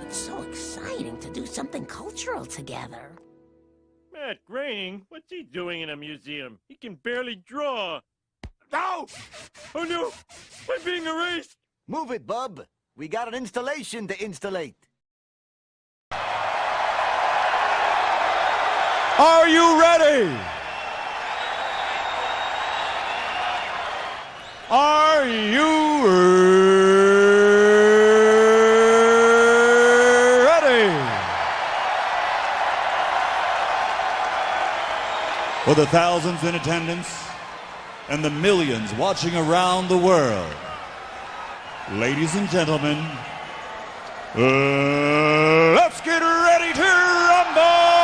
It's so exciting to do something cultural together. Matt Groening? What's he doing in a museum? He can barely draw. Ow! Oh no! I'm being erased! Move it, bub. We got an installation to installate. Are you ready? Are you ready? For the thousands in attendance and the millions watching around the world, ladies and gentlemen, let's get ready to rumble!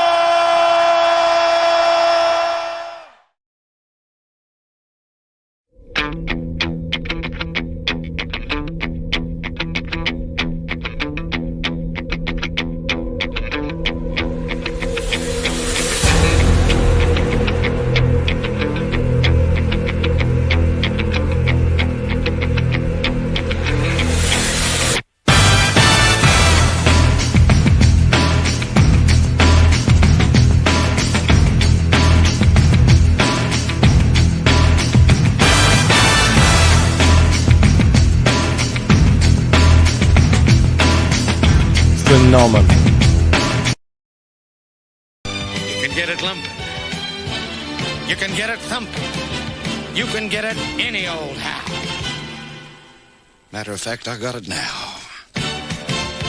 Phenomenal. You can get it lumping. You can get it thumping. You can get it any old how. Matter of fact, I got it now.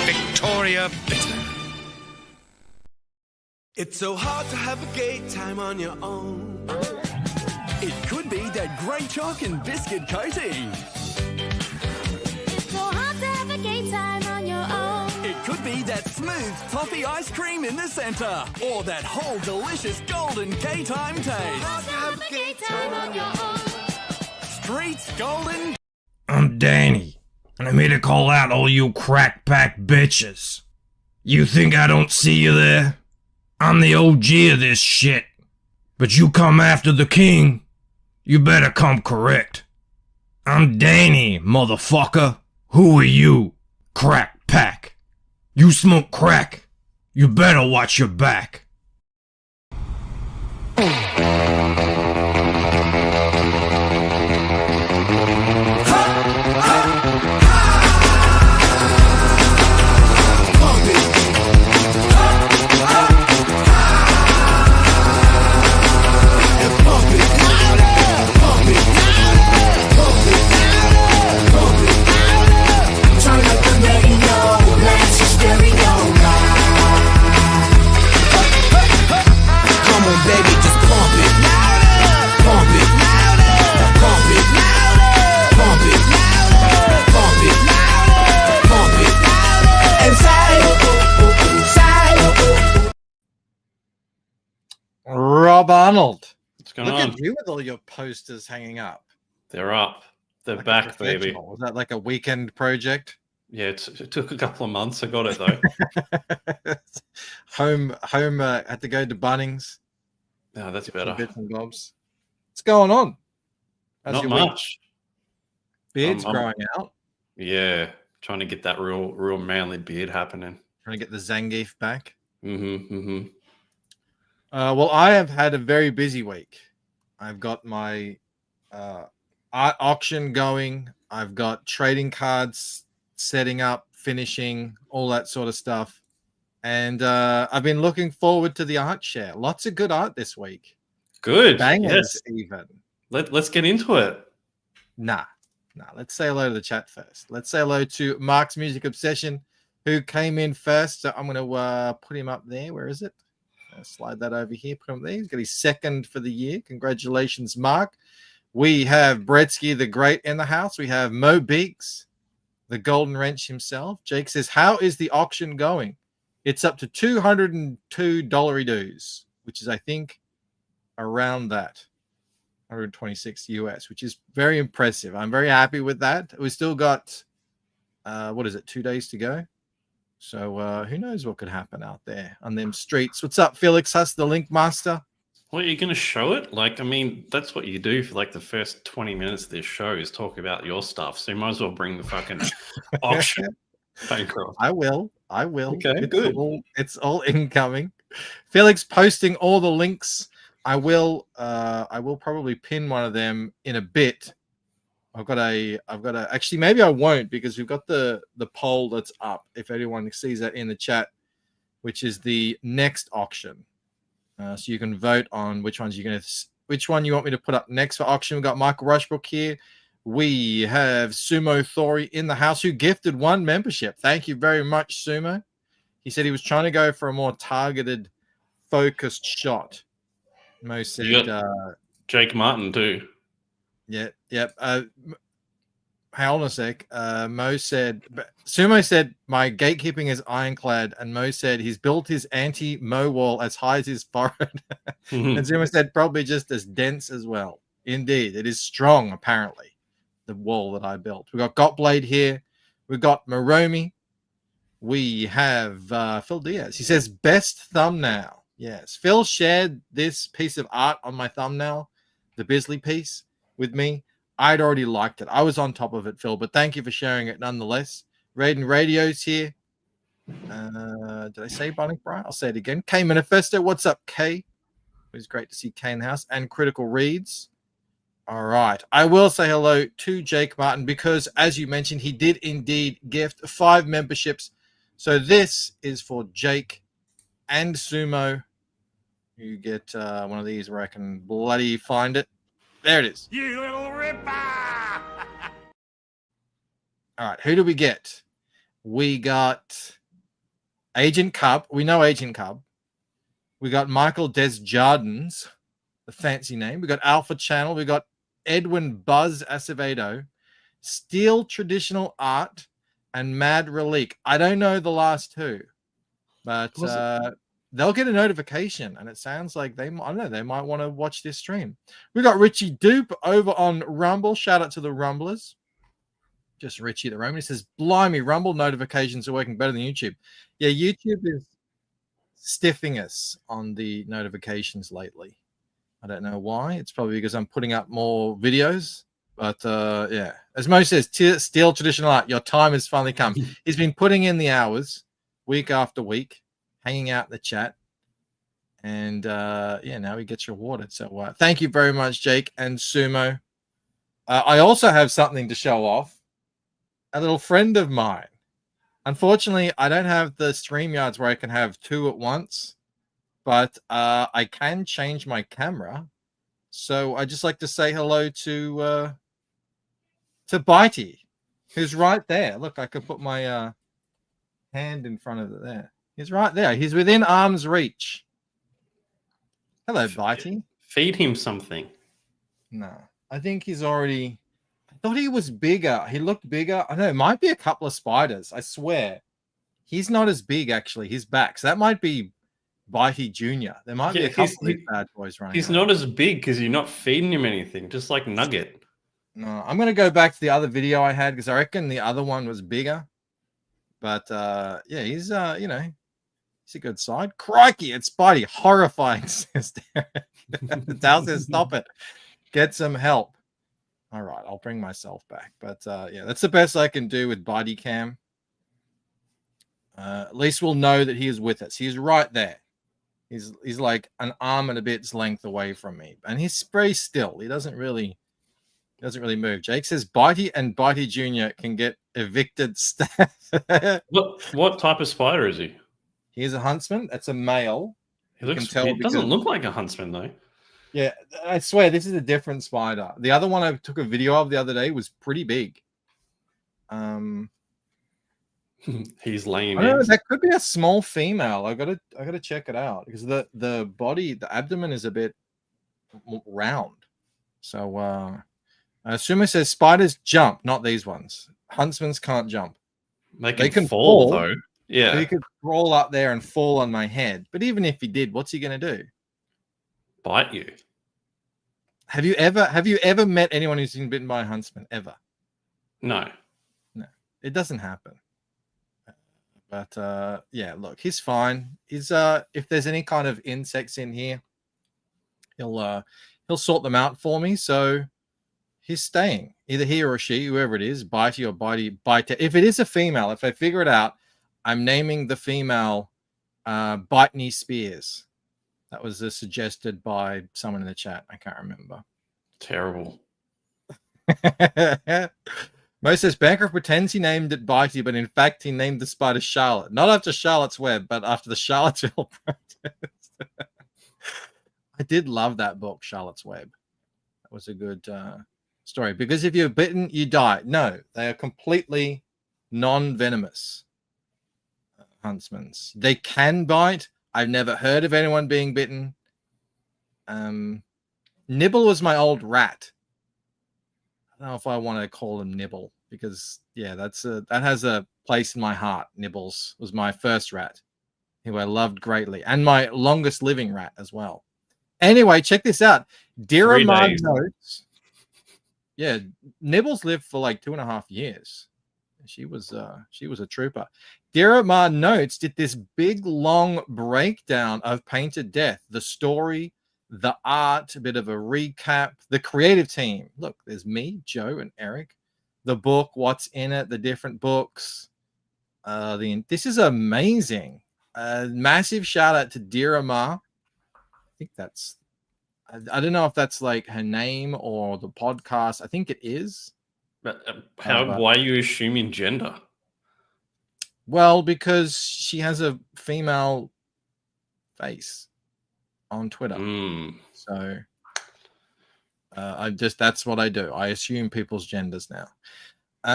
Victoria Bitter. It's so hard to have a gay time on your own. It could be that great chalk and biscuit coating. It's so hard to have a gay time on your own. It could be that smooth toffee ice cream in the center, or that whole delicious golden gay time taste. Hard to have a gay time on your own. Streets golden. I'm Danny, and I'm here to call out all you crack pack bitches. You think I don't see you there? I'm the OG of this shit. But you come after the king, you better come correct. I'm Danny, motherfucker. Who are you, crack pack? You smoke crack, you better watch your back. Rob Arnold. What's going Look on? at you with all your posters hanging up. They're up. They're Like back, baby. Was that like a weekend project? Yeah, it took a couple of months. I got it though. home had to go to Bunnings. No, that's Some better. bits and bobs. What's going on? How's Not your week? much. Beard's I'm- growing out. Yeah, trying to get that real manly beard happening. Trying to get the Zangief back. Mm-hmm. Well, I have had a very busy week. I've got my art auction going. I've got trading cards setting up, finishing, all that sort of stuff. And I've been looking forward to the art share. Lots of good art this week. Good. Bangers, Yes. even. Let's get into it. Nah. Let's say hello to the chat first. Let's say hello to Mark's Music Obsession, who came in first. So I'm going to put him up there. Where is it? Slide that over here. Put him there. He's got his second for the year. Congratulations, Mark. We have Bretsky the Great in the house. We have Mo Biggs, the Golden Wrench himself. Jake says, how is the auction going? It's up to $202 dues, which is, I think, around that. 126 US, which is very impressive. I'm very happy with that. We still got, 2 days to go. So who knows what could happen out there on them streets. What's up, Felix Huss, the Link Master? Well, you're going to show it? Like, I mean, that's what you do for like the first 20 minutes of this show is talk about your stuff. So you might as well bring the fucking auction bankroll. I will. I will. Okay, good. It's all incoming. Felix posting all the links. I will probably pin one of them in a bit. I've got a actually maybe I won't, because we've got the poll that's up, if anyone sees that in the chat, which is the next auction. So you can vote on which one you want me to put up next for auction. We've got Michael Rushbrook here. We have Sumo Thori in the house, who gifted 1 membership. Thank you very much, Sumo. He said he was trying to go for a more targeted, focused shot. Mo said, You got Jake Martin too. Yep. Hold on a sec. Sumo said, my gatekeeping is ironclad, and Mo said he's built his anti-Mo wall as high as his forehead. And Sumo said probably just as dense as well. Indeed, it is strong, apparently, the wall that I built. We got Gotblade here. We got Moromi. We have Phil Diaz. He says, best thumbnail. Yes. Phil shared this piece of art on my thumbnail, the Bisley piece, with me. I'd already liked it. I was on top of it, Phil, but thank you for sharing it nonetheless. Raiden Radio's here. Did I say Bonnie Brian? I'll say it again. K Manifesto. What's up, K? It was great to see K in the house. And Critical Reads. All right. I will say hello to Jake Martin, because, as you mentioned, he did indeed gift 5 memberships. So this is for Jake and Sumo. You get one of these where I can bloody find it. There it is. You little ripper! All right, who do we get? We got Agent Cub. We know Agent Cub. We got Michael Desjardins, the fancy name. We got Alpha Channel. We got Edwin Buzz Acevedo, Steel Traditional Art, and Mad Relique. I don't know the last 2, but they'll get a notification, and it sounds like they might want to watch this stream. We got Richie Dupe over on Rumble. Shout out to the Rumblers. Just Richie the Roman. He says, blimey, Rumble notifications are working better than YouTube. Yeah, YouTube is stiffing us on the notifications lately. I don't know why. It's probably because I'm putting up more videos. But yeah, as Mo says, Steel Traditional Art, your time has finally come. He's been putting in the hours week after week, hanging out in the chat, and yeah, now he gets rewarded. So thank you very much, Jake and Sumo. I also have something to show off. A little friend of mine. Unfortunately, I don't have the StreamYards where I can have 2 at once, but I can change my camera. So I just like to say hello to Bitey, who's right there. Look, I could put my hand in front of it there. He's right there. He's within arm's reach. Hello, Bitey. Feed him something. No, I think he's already... I thought he was bigger. He looked bigger. I know, it might be a couple of spiders. I swear. He's not as big, actually. His back. So that might be Bitey Jr. There might be a couple of bad boys running. He's not as big because you're not feeding him anything, just like Nugget. No, I'm going to go back to the other video I had, because I reckon the other one was bigger. But yeah, he's, you know, he's a good side. Crikey, it's Bitey. Horrifying, says Derek. Dal says, stop it. Get some help. All right, I'll bring myself back. But yeah, that's the best I can do with Body Cam. At least we'll know that he is with us. He's right there. He's like an arm and a bit's length away from me, and he's very still. He doesn't really move. Jake says Bitey and Bitey Jr. can get evicted. What type of spider is he? He's a huntsman. That's a male. He doesn't look like a huntsman though. Yeah, I swear this is a different spider. The other one I took a video of the other day was pretty big. He's laying eggs. That could be a small female. I gotta check it out, because the body, the abdomen is a bit round. So Sumo says spiders jump, not these ones. Huntsmans can't jump. They can fall though. Yeah, so he could crawl up there and fall on my head. But even if he did, what's he gonna do? Bite you. Have you ever met anyone who's been bitten by a huntsman ever? No, it doesn't happen. But yeah, look, he's fine. He's if there's any kind of insects in here, he'll sort them out for me. So he's staying, either he or she, whoever it is, Bitey or Bitey. If it is a female, if I figure it out, I'm naming the female Bitey Spears. That was suggested by someone in the chat. I can't remember. Terrible. Mo says Bancroft pretends he named it Bitey, but in fact he named the spider Charlotte. Not after Charlotte's Web, but after the Charlottesville protest. I did love that book, Charlotte's Web. That was a good story. Because if you're bitten, you die. No, they are completely non-venomous huntsmans. They can bite. I've never heard of anyone being bitten. Nibble was my old rat. I don't know if I want to call him Nibble because that has a place in my heart. Nibbles was my first rat, who I loved greatly, and my longest living rat as well. Anyway, check this out. Diramar notes. Yeah, Nibbles lived for like 2.5 years. She was a trooper. Diramar Notes did this big long breakdown of Painted Death, the story, the art, a bit of a recap, the creative team. Look, there's me, Joe, and Eric. The book, what's in it, the different books. This is amazing. Massive shout out to Diramar. I think that's. I don't know if that's like her name or the podcast. I think it is. But why are you assuming gender? Well, because she has a female face on Twitter. So that's what I do. I assume people's genders now.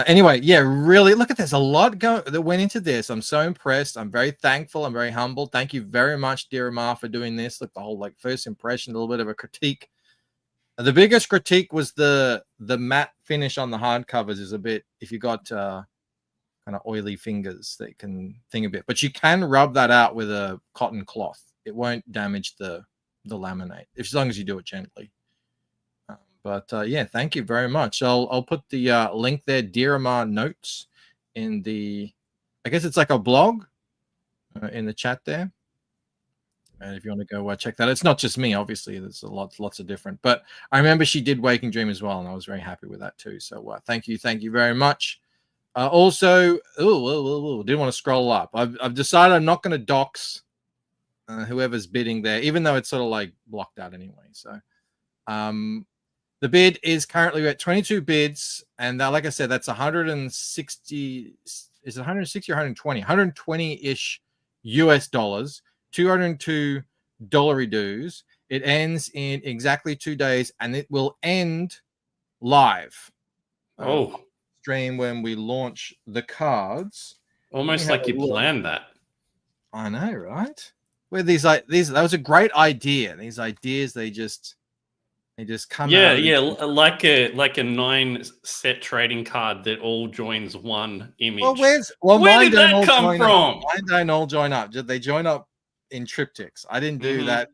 Anyway, yeah, really, look at there's a lot that went into this. I'm so impressed. I'm very thankful. I'm very humbled. Thank you very much, Diramar, for doing this. Look, the whole first impression, a little bit of a critique. The biggest critique was the matte finish on the hardcovers is a bit, if you got kind of oily fingers, they can thing a bit. But you can rub that out with a cotton cloth. It won't damage the laminate, as long as you do it gently. But yeah, thank you very much. I'll put the link there, Diramar Notes, in the, I guess it's like a blog in the chat there. And if you want to go check that, it's not just me, obviously. There's lots of different. But I remember she did Waking Dream as well, and I was very happy with that too. So thank you very much. Also, didn't want to scroll up. I've decided I'm not going to dox whoever's bidding there, even though it's sort of like blocked out anyway. So the bid is currently at 22 bids, and like I said, that's 160. Is it 160 or 120? 120-ish US dollars. $202 dues. It ends in exactly 2 days, and it will end live. Stream when we launch the cards. Almost like you planned that. I know, right? Where that was a great idea. These ideas, they just come out. Yeah, like a 9-set trading card that all joins one image. Where did that come from? Mine don't all join up. They join up in triptychs. I didn't do that.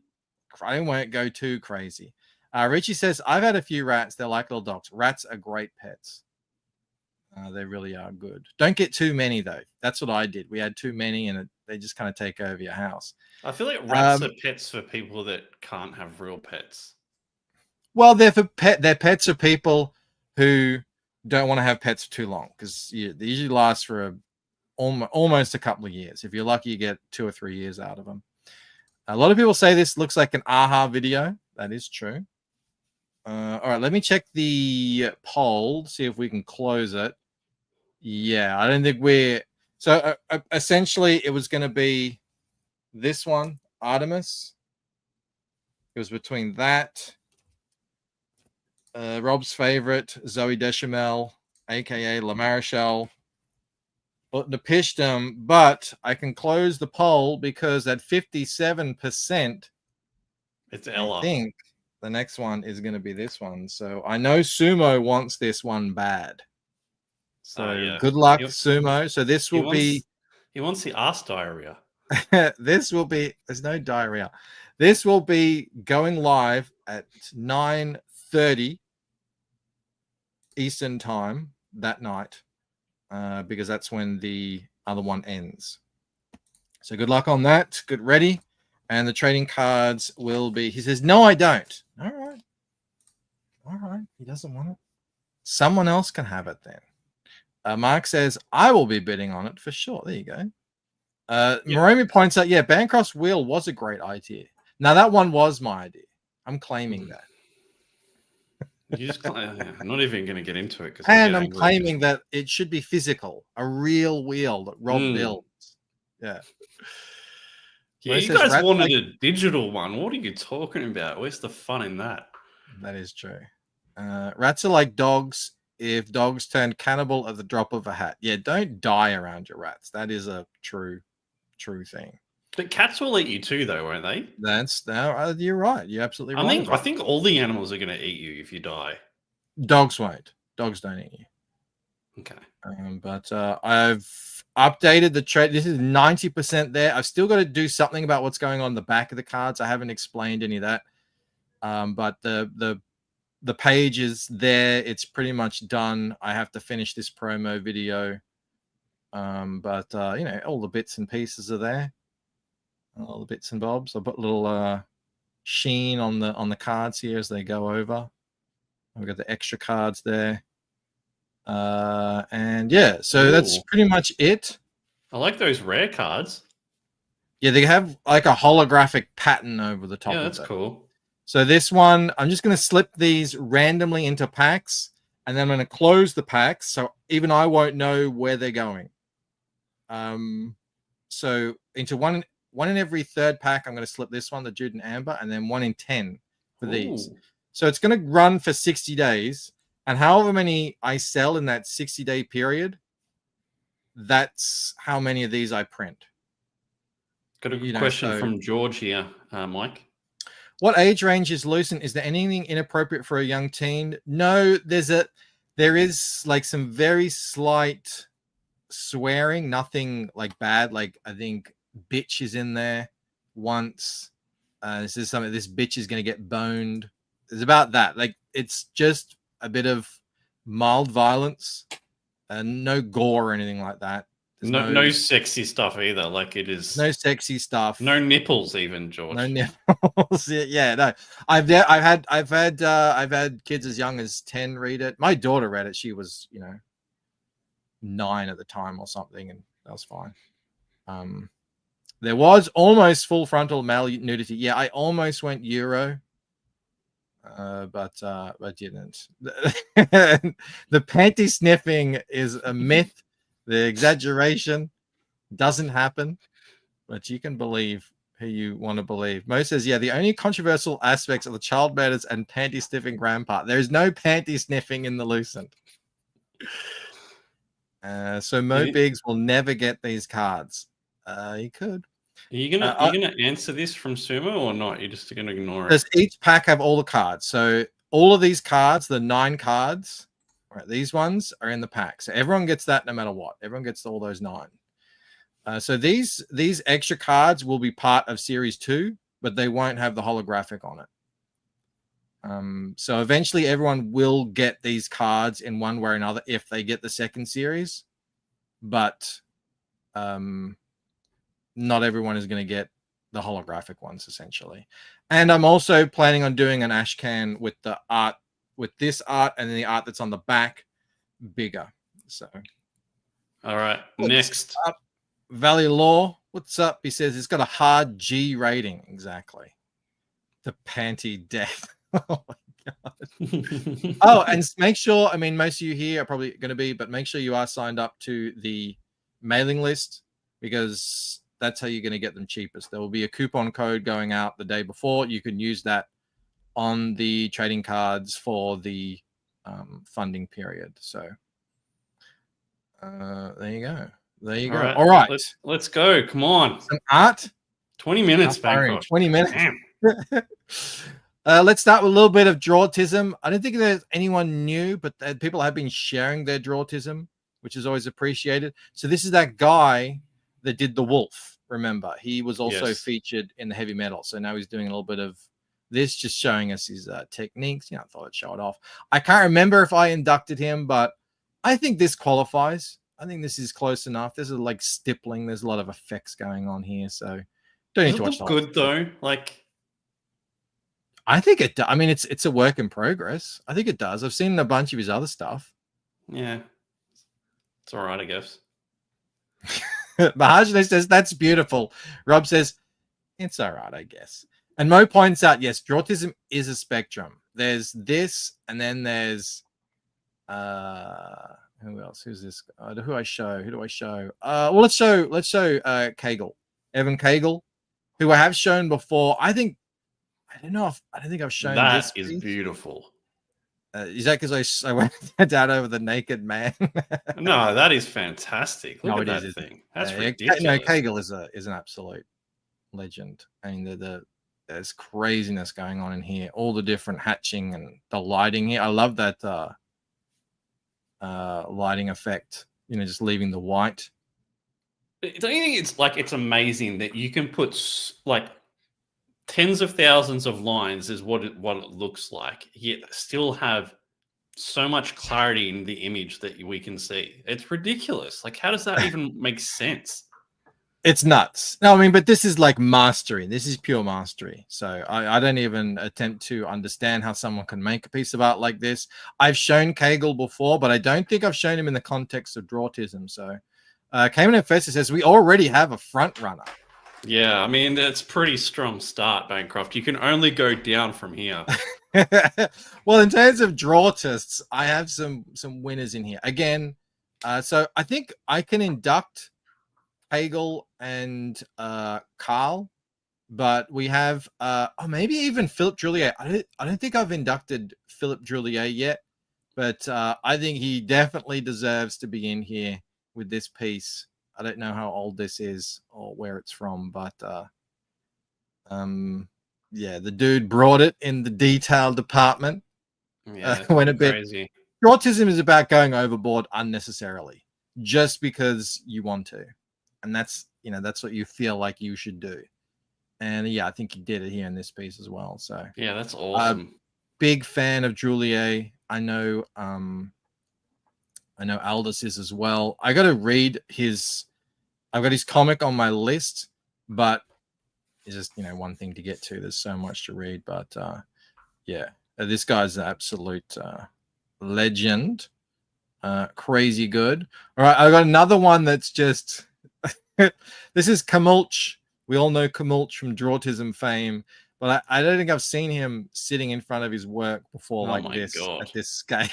I didn't go too crazy. Richie says, I've had a few rats. They're like little dogs. Rats are great pets. They really are good. Don't get too many, though. That's what I did. We had too many, and they just kind of take over your house. I feel like rats are pets for people that can't have real pets. Well, they're pets are people who don't want to have pets for too long, because they usually last for almost a couple of years. If you're lucky, you get 2 or 3 years out of them. A lot of people say this looks like an AHA video. That is true. All right, let me check the poll, see if we can close it. Yeah, I don't think we're... So essentially, it was going to be this one, Artemis. It was between that, Rob's favorite, Zoe Deschamel, a.k.a. La Marechal, the Pishdom, but I can close the poll because at 57%, it's Ella. I think the next one is going to be this one. So I know Sumo wants this one bad. So good luck, Sumo. So this will be... He wants the arse diarrhea. This will be... There's no diarrhea. This will be going live at 9:30 Eastern time that night. Because that's when the other one ends. So good luck on that. Get ready. And the trading cards will be... He says, no, I don't. All right. He doesn't want it. Someone else can have it then. Mark says, I will be bidding on it for sure. There you go. Moromi points out, yeah, Bancroft's wheel was a great idea. Now that one was my idea. I'm claiming that. You just, I'm not even going to get into it. And I'm claiming that it should be physical, a real wheel that Rob builds. Yeah. Yeah, you guys wanted a digital one. What are you talking about? Where's the fun in that? That is true. Rats are like dogs. If dogs turn cannibal at the drop of a hat. Yeah, don't die around your rats. That is a true thing. But cats will eat you too, though, won't they? You're right. You're absolutely right. I think all the animals are going to eat you if you die. Dogs won't. Dogs don't eat you. Okay. But I've updated the trade. This is 90% there. I've still got to do something about what's going on the back of the cards. I haven't explained any of that. But the page is there. It's pretty much done. I have to finish this promo video. But all the bits and pieces are there. All the bits and bobs. I'll put a little sheen on the cards here as they go over. We've got the extra cards there. And yeah, so that's pretty much it. I like those rare cards. Yeah, they have like a holographic pattern over the top. Yeah, that's cool. So this one, I'm just going to slip these randomly into packs, and then I'm going to close the packs, so even I won't know where they're going. So into one in every third pack, I'm going to slip this one, the Jude and Amber, and then 1 in 10 for these. So it's going to run for 60 days, and however many I sell in that 60-day period, that's how many of these I print. Got a question from George here, Mike. What age range is Lucent? Is there anything inappropriate for a young teen? No, there is like some very slight swearing, nothing like bad. Like I think bitch is in there once. This is something. This bitch is going to get boned. It's about that. Like it's just a bit of mild violence, and no gore or anything like that. No sexy stuff either. Like it is no sexy stuff. No nipples even, George. No nipples. Yeah, no. I've had kids as young as 10 read it. My daughter read it. She was 9 at the time or something, and that was fine. There was almost full frontal male nudity. Yeah, I almost went Euro. But didn't. The panty sniffing is a myth. The exaggeration doesn't happen, but you can believe who you want to believe. Mo says, yeah, the only controversial aspects of the child murders and panty sniffing grandpa. There is no panty sniffing in the Lucent. So Mo Biggs will never get these cards. He could. Are you gonna answer this from Sumo or not? You're just gonna ignore it. Does each pack have all the cards? So all of these cards, the 9 cards, right? These ones are in the pack. So everyone gets that no matter what. Everyone gets all those 9. So these extra cards will be part of Series 2, but they won't have the holographic on it. So eventually everyone will get these cards in one way or another if they get the second series, but not everyone is going to get the holographic ones essentially. And I'm also planning on doing an Ashcan with the art, with this art and then the art that's on the back bigger. So, all right, next up, Valley Law. What's up? He says it's got a hard G rating. Exactly. The panty death. Oh my God. Oh, and make sure, I mean, most of you here are probably going to be, but make sure you are signed up to the mailing list because that's how you're going to get them cheapest. There will be a coupon code going out the day before. You can use that on the trading cards for the funding period. So there you go. There you go. All right. Let's go. Come on. Some art. 20 minutes, back. 20 minutes. Let's start with a little bit of Drawtism. I don't think there's anyone new, but people have been sharing their Drawtism, which is always appreciated. So this is that guy that did the wolf. Remember, he was also featured in the heavy metal. So now he's doing a little bit of this, just showing us his techniques. I thought I'd show it off. I can't remember if I inducted him, but I think this qualifies. I think this is close enough. There's like stippling. There's a lot of effects going on here. So don't need to watch the whole good though. Like, I think it does. I mean, it's a work in progress. I think it does. I've seen a bunch of his other stuff. Yeah. It's all right, I guess. Mahajane says, that's beautiful. Rob says, it's all right, I guess. And Mo points out, yes, Drawtism is a spectrum. There's this, and then there's who else? Who's this? Who do I show? Well, let's show Kagel. Evan Kagel, who I have shown before. I don't think I've shown That this is piece. Beautiful. Is that because I went down over the naked man? No, that is fantastic. Look at that is. thing. That's No, ridiculous. Kagel is an absolute legend. I mean, there's craziness going on in here. All the different hatching and the lighting here. I love that lighting effect. Just leaving the white. Don't you think it's amazing that you can put like tens of thousands of lines is what it looks like, yet still have so much clarity in the image that we can see? It's ridiculous. Like, how does that even make sense? It's nuts. No, I mean, but this is like mastery. This is pure mastery. So I don't even attempt to understand how someone can make a piece of art like this. I've shown Kagel before, but I don't think I've shown him in the context of Drawtism. So Cayman Fester says, we already have a front runner. Yeah, I mean, that's pretty strong start, Bancroft. You can only go down from here. Well, in terms of Drawtists, I have some winners in here. Again, so I think I can induct Hegel and Carl, but we have maybe even Philip Drouillet. I don't think I've inducted Philip Drouillet yet, but I think he definitely deserves to be in here with this piece. I don't know how old this is or where it's from, but yeah, the dude brought it in the detail department. Yeah, went a bit crazy. Drawtism is about going overboard unnecessarily just because you want to, and that's what you feel like you should do. And yeah, I think he did it here in this piece as well. So yeah, that's awesome. Big fan of Drouillet. I know Aldous is as well. I got to read I've got his comic on my list, but it's just one thing to get to. There's so much to read, but yeah, this guy's an absolute legend. Crazy good. All right, I got another one that's just this is Kamulch. We all know Kamulch from Drawtism fame, but I don't think I've seen him sitting in front of his work before like this at this scale.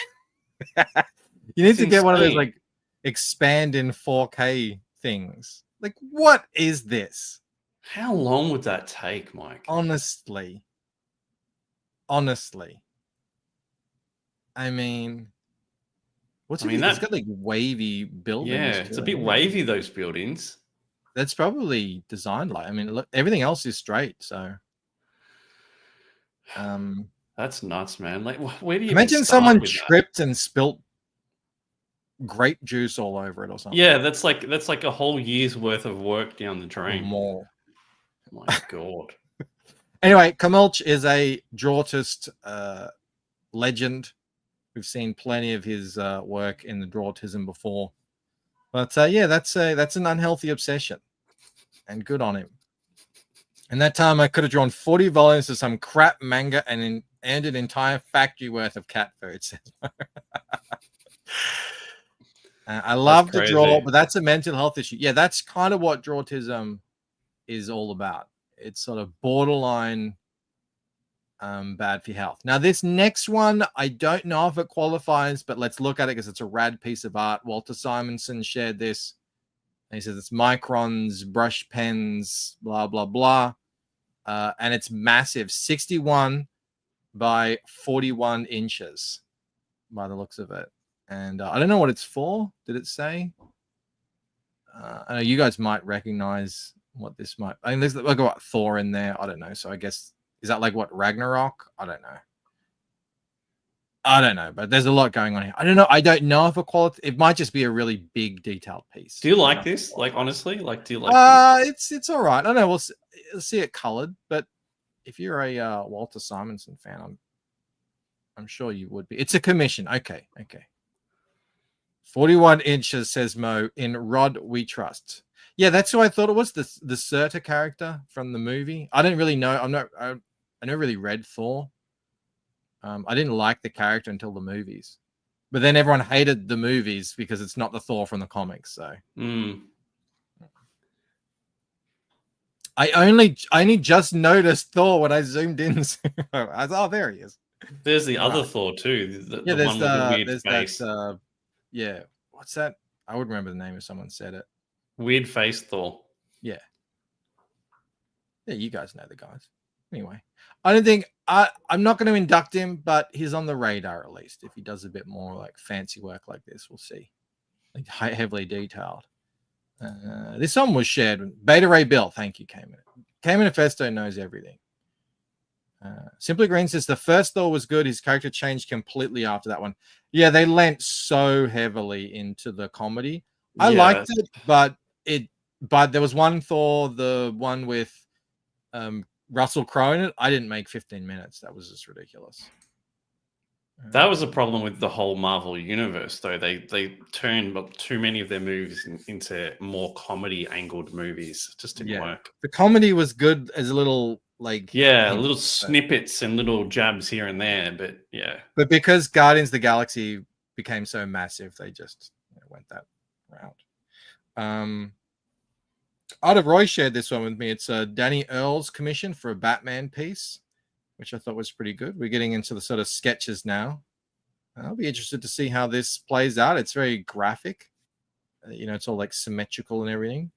You need to get one of those like expand in 4K things. Like, what is this? How long would that take, Mike? Honestly. I mean, it's got like wavy buildings. Yeah, it's a bit wavy, those buildings. That's probably designed like. I mean, look, everything else is straight. So, that's nuts, man. Like, where do you imagine someone tripped and spilt grape juice all over it or something? Yeah, that's like a whole year's worth of work down the drain. Or more. Oh my god. Anyway, Kamulch is a Drawtist legend. We've seen plenty of his work in the Drawtism before. But yeah, that's an unhealthy obsession. And good on him. And that time I could have drawn 40 volumes of some crap manga and earned an entire factory worth of cat food. I love to draw, but that's a mental health issue. Yeah, that's kind of what Drawtism is all about. It's sort of borderline bad for your health. Now, this next one, I don't know if it qualifies, but let's look at it because it's a rad piece of art. Walter Simonson shared this. And he says it's microns, brush pens, blah, blah, blah. And it's massive, 61 by 41 inches by the looks of it. And I don't know what it's for. Did it say? I know you guys might recognize what this might. I mean, there's like what Thor in there. I don't know. So I guess is that like what Ragnarok? I don't know. But there's a lot going on here. I don't know. I don't know if it might just be a really big detailed piece. Do you like this? Like honestly, like do you like? It's all right. I don't know. We'll see it colored, but if you're a Walter Simonson fan, I'm sure you would be. It's a commission. Okay. 41 inches, says Mo. In Rod We Trust. Yeah, that's who I thought it was. The Surtur character from the movie. I didn't really know. I never really read Thor. I didn't like the character until the movies, but then everyone hated the movies because it's not the Thor from the comics. So I only just noticed Thor when I zoomed in. I was, oh, there he is. There's the other Right. Thor too. The Yeah, one with the weird there's face. that. Yeah, what's that? I would remember the name if someone said it. Weird face Thor. Yeah, you guys know the guys. Anyway, I don't think I'm not going to induct him, but he's on the radar at least. If he does a bit more like fancy work like this, we'll see. Like heavily detailed. This one was shared. Beta Ray Bill, thank you, Cayman. Cayman Manifesto knows everything. Simply Green says the first Thor was good. His character changed completely after that one. Yeah, they lent so heavily into the comedy. I liked it, but there was one Thor, the one with Russell Crowe in it. I didn't make 15 minutes. That was just ridiculous. That was a problem with the whole Marvel universe, though. They turned too many of their movies into more comedy angled movies. It just didn't work. The comedy was good as a little little snippets and little jabs here and there, but But because Guardians of the Galaxy became so massive, they just went that route. Art of Roy shared this one with me. It's Danny Earle's commission for a Batman piece, which I thought was pretty good. We're getting into the sort of sketches now. I'll be interested to see how this plays out. It's very graphic. It's all like symmetrical and everything.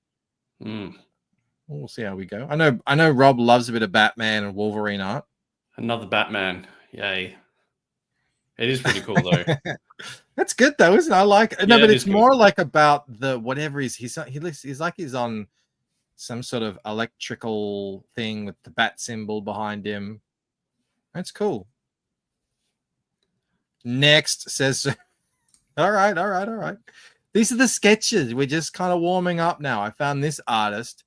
We'll see how we go. I know Rob loves a bit of Batman and Wolverine art. Another Batman. Yay. It is pretty cool though. That's good though, isn't it? I like it. No, but it's more like about the whatever he's like he's on some sort of electrical thing with the bat symbol behind him. That's cool. Next says all right. These are the sketches. We're just kind of warming up now. I found this artist,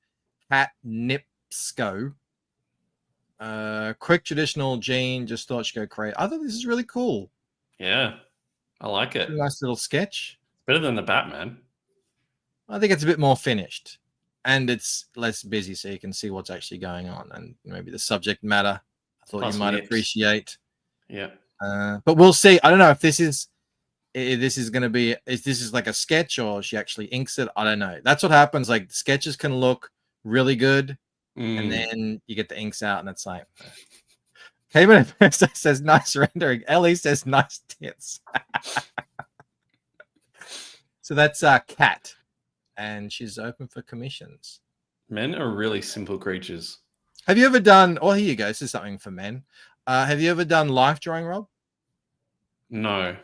Pat Nipsco. Quick traditional Jean, just thought she'd go crazy. I thought this is really cool. Yeah, I like it. Nice little sketch. Better than the Batman. I think it's a bit more finished. And it's less busy, so you can see what's actually going on. And maybe the subject matter, I thought you might appreciate. Yeah. But we'll see. I don't know if this is going to be, if this is like a sketch or she actually inks it. I don't know. That's what happens. Like sketches can look really good. And then you get the inks out and it's like, Cayman says nice rendering. Ellie says nice tits. So that's Kat, and she's open for commissions. Men are really simple creatures. Have you ever done? Oh, here you go. This is something for men. Have you ever done life drawing, Rob? No.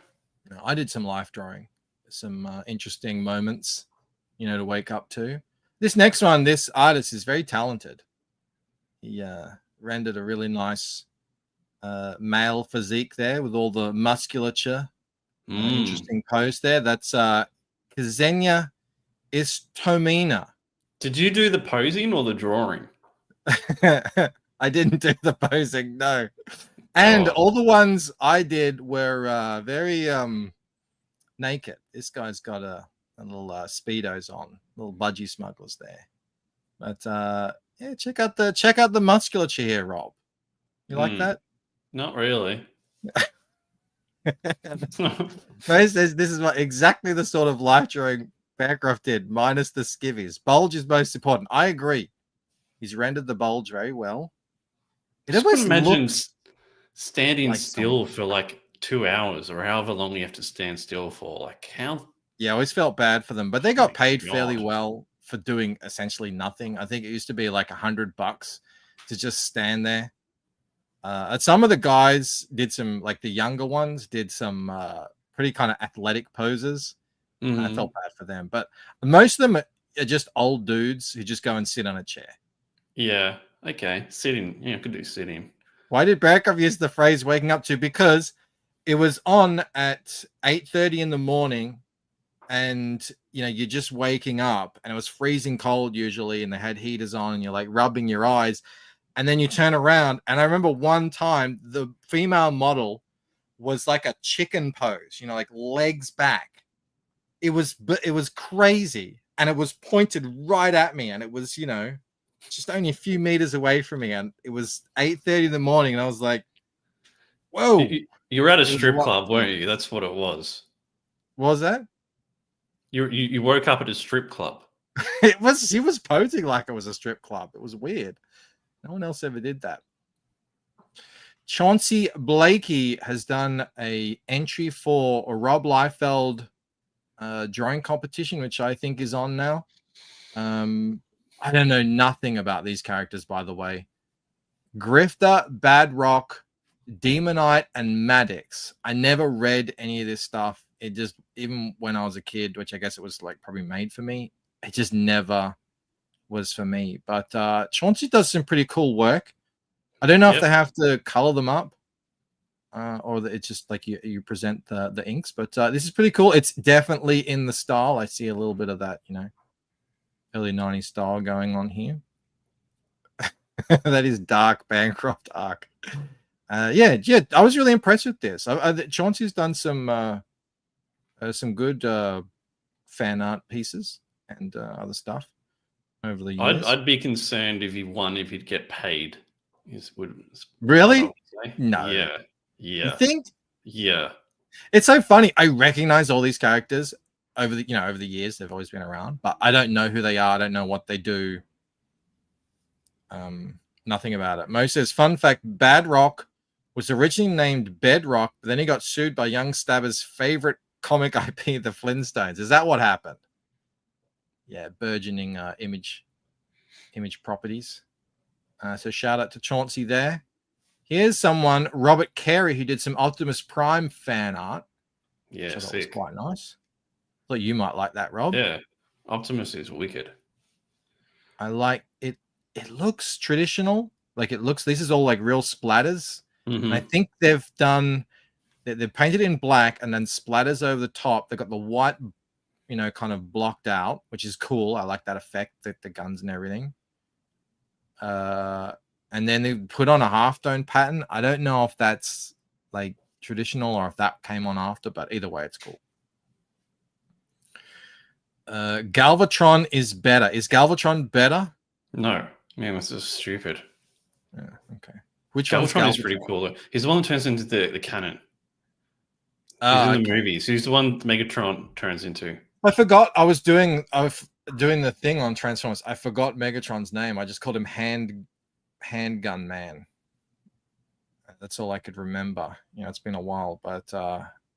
No, I did some life drawing. Some interesting moments, to wake up to. This next one, this artist is very talented. He rendered a really nice male physique there with all the musculature. Interesting pose there. That's Ksenia Istomina. Did you do the posing or the drawing? I didn't do the posing, no. And all the ones I did were very naked. This guy's got a little Speedos on, little budgie smugglers there. But check out the musculature here, Rob. You like that? Not really. This is exactly the sort of life drawing Bancroft did, minus the skivvies. Bulge is most important. I agree. He's rendered the bulge very well. It almost imagine standing like still for like 2 hours or however long you have to stand still for. Like how? Yeah, I always felt bad for them, but they got paid fairly well for doing essentially nothing. I think it used to be like $100 to just stand there. Some of the guys did some, like the younger ones did some pretty kind of athletic poses. I felt bad for them, but most of them are just old dudes who just go and sit on a chair. Yeah. Okay. Sitting. Yeah, I could do sitting. Why did Barkov use the phrase waking up to? Because it was on at 8:30 in the morning and, you're just waking up and it was freezing cold usually and they had heaters on and you're like rubbing your eyes and then you turn around. And I remember one time the female model was like a chicken pose, like legs back. It was crazy and it was pointed right at me and it was, just only a few meters away from me, and it was 8:30 in the morning, and I was like, "Whoa!" You were at a strip club, weren't you? That's what it was. What was that? You woke up at a strip club. He was posing like it was a strip club. It was weird. No one else ever did that. Chauncey Blakey has done a entry for a Rob Liefeld drawing competition, which I think is on now. I don't know nothing about these characters, by the way. Grifter, Bad Rock, Demonite, and Maddox. I never read any of this stuff. It just, even when I was a kid, which I guess it was like probably made for me, it just never was for me. But Chauncey does some pretty cool work. I don't know if they have to color them up or that it's just like you present the inks, but this is pretty cool. It's definitely in the style. I see a little bit of that, early 90s style going on here. That is dark Bancroft arc. Yeah, I was really impressed with this. Chauncey's done some good fan art pieces and other stuff over the years. I'd be concerned if he won, if he'd get paid. Really? No. Yeah. You think? Yeah. It's so funny. I recognize all these characters over the years. They've always been around, but I don't know who they are. I don't know what they do. Nothing about it. Mo says, fun fact, Bad Rock was originally named Bedrock, but then he got sued by young Stabber's favorite comic IP, the Flintstones. Is that what happened? Yeah, burgeoning image properties. So shout out to Chauncey there. Here's someone, Robert Carey, who did some Optimus Prime fan art. Yeah, which I thought was quite nice. Thought you might like that, Rob. Yeah, Optimus is wicked. I like it. It looks traditional. Like it looks. This is all like real splatters. And I think they've painted in black and then splatters over the top. They've got the white, kind of blocked out, which is cool. I like that effect, the guns and everything. And then they put on a half-tone pattern. I don't know if that's like traditional or if that came on after, but either way, it's cool. Galvatron is better. Is Galvatron better? No, man, this is stupid. Yeah, okay. Which Galvatron is pretty cool though. He's the one that turns into the cannon. He's in the movies. He's the one Megatron turns into. I forgot. I was doing the thing on Transformers. I forgot Megatron's name. I just called him Handgun Man. That's all I could remember. It's been a while, but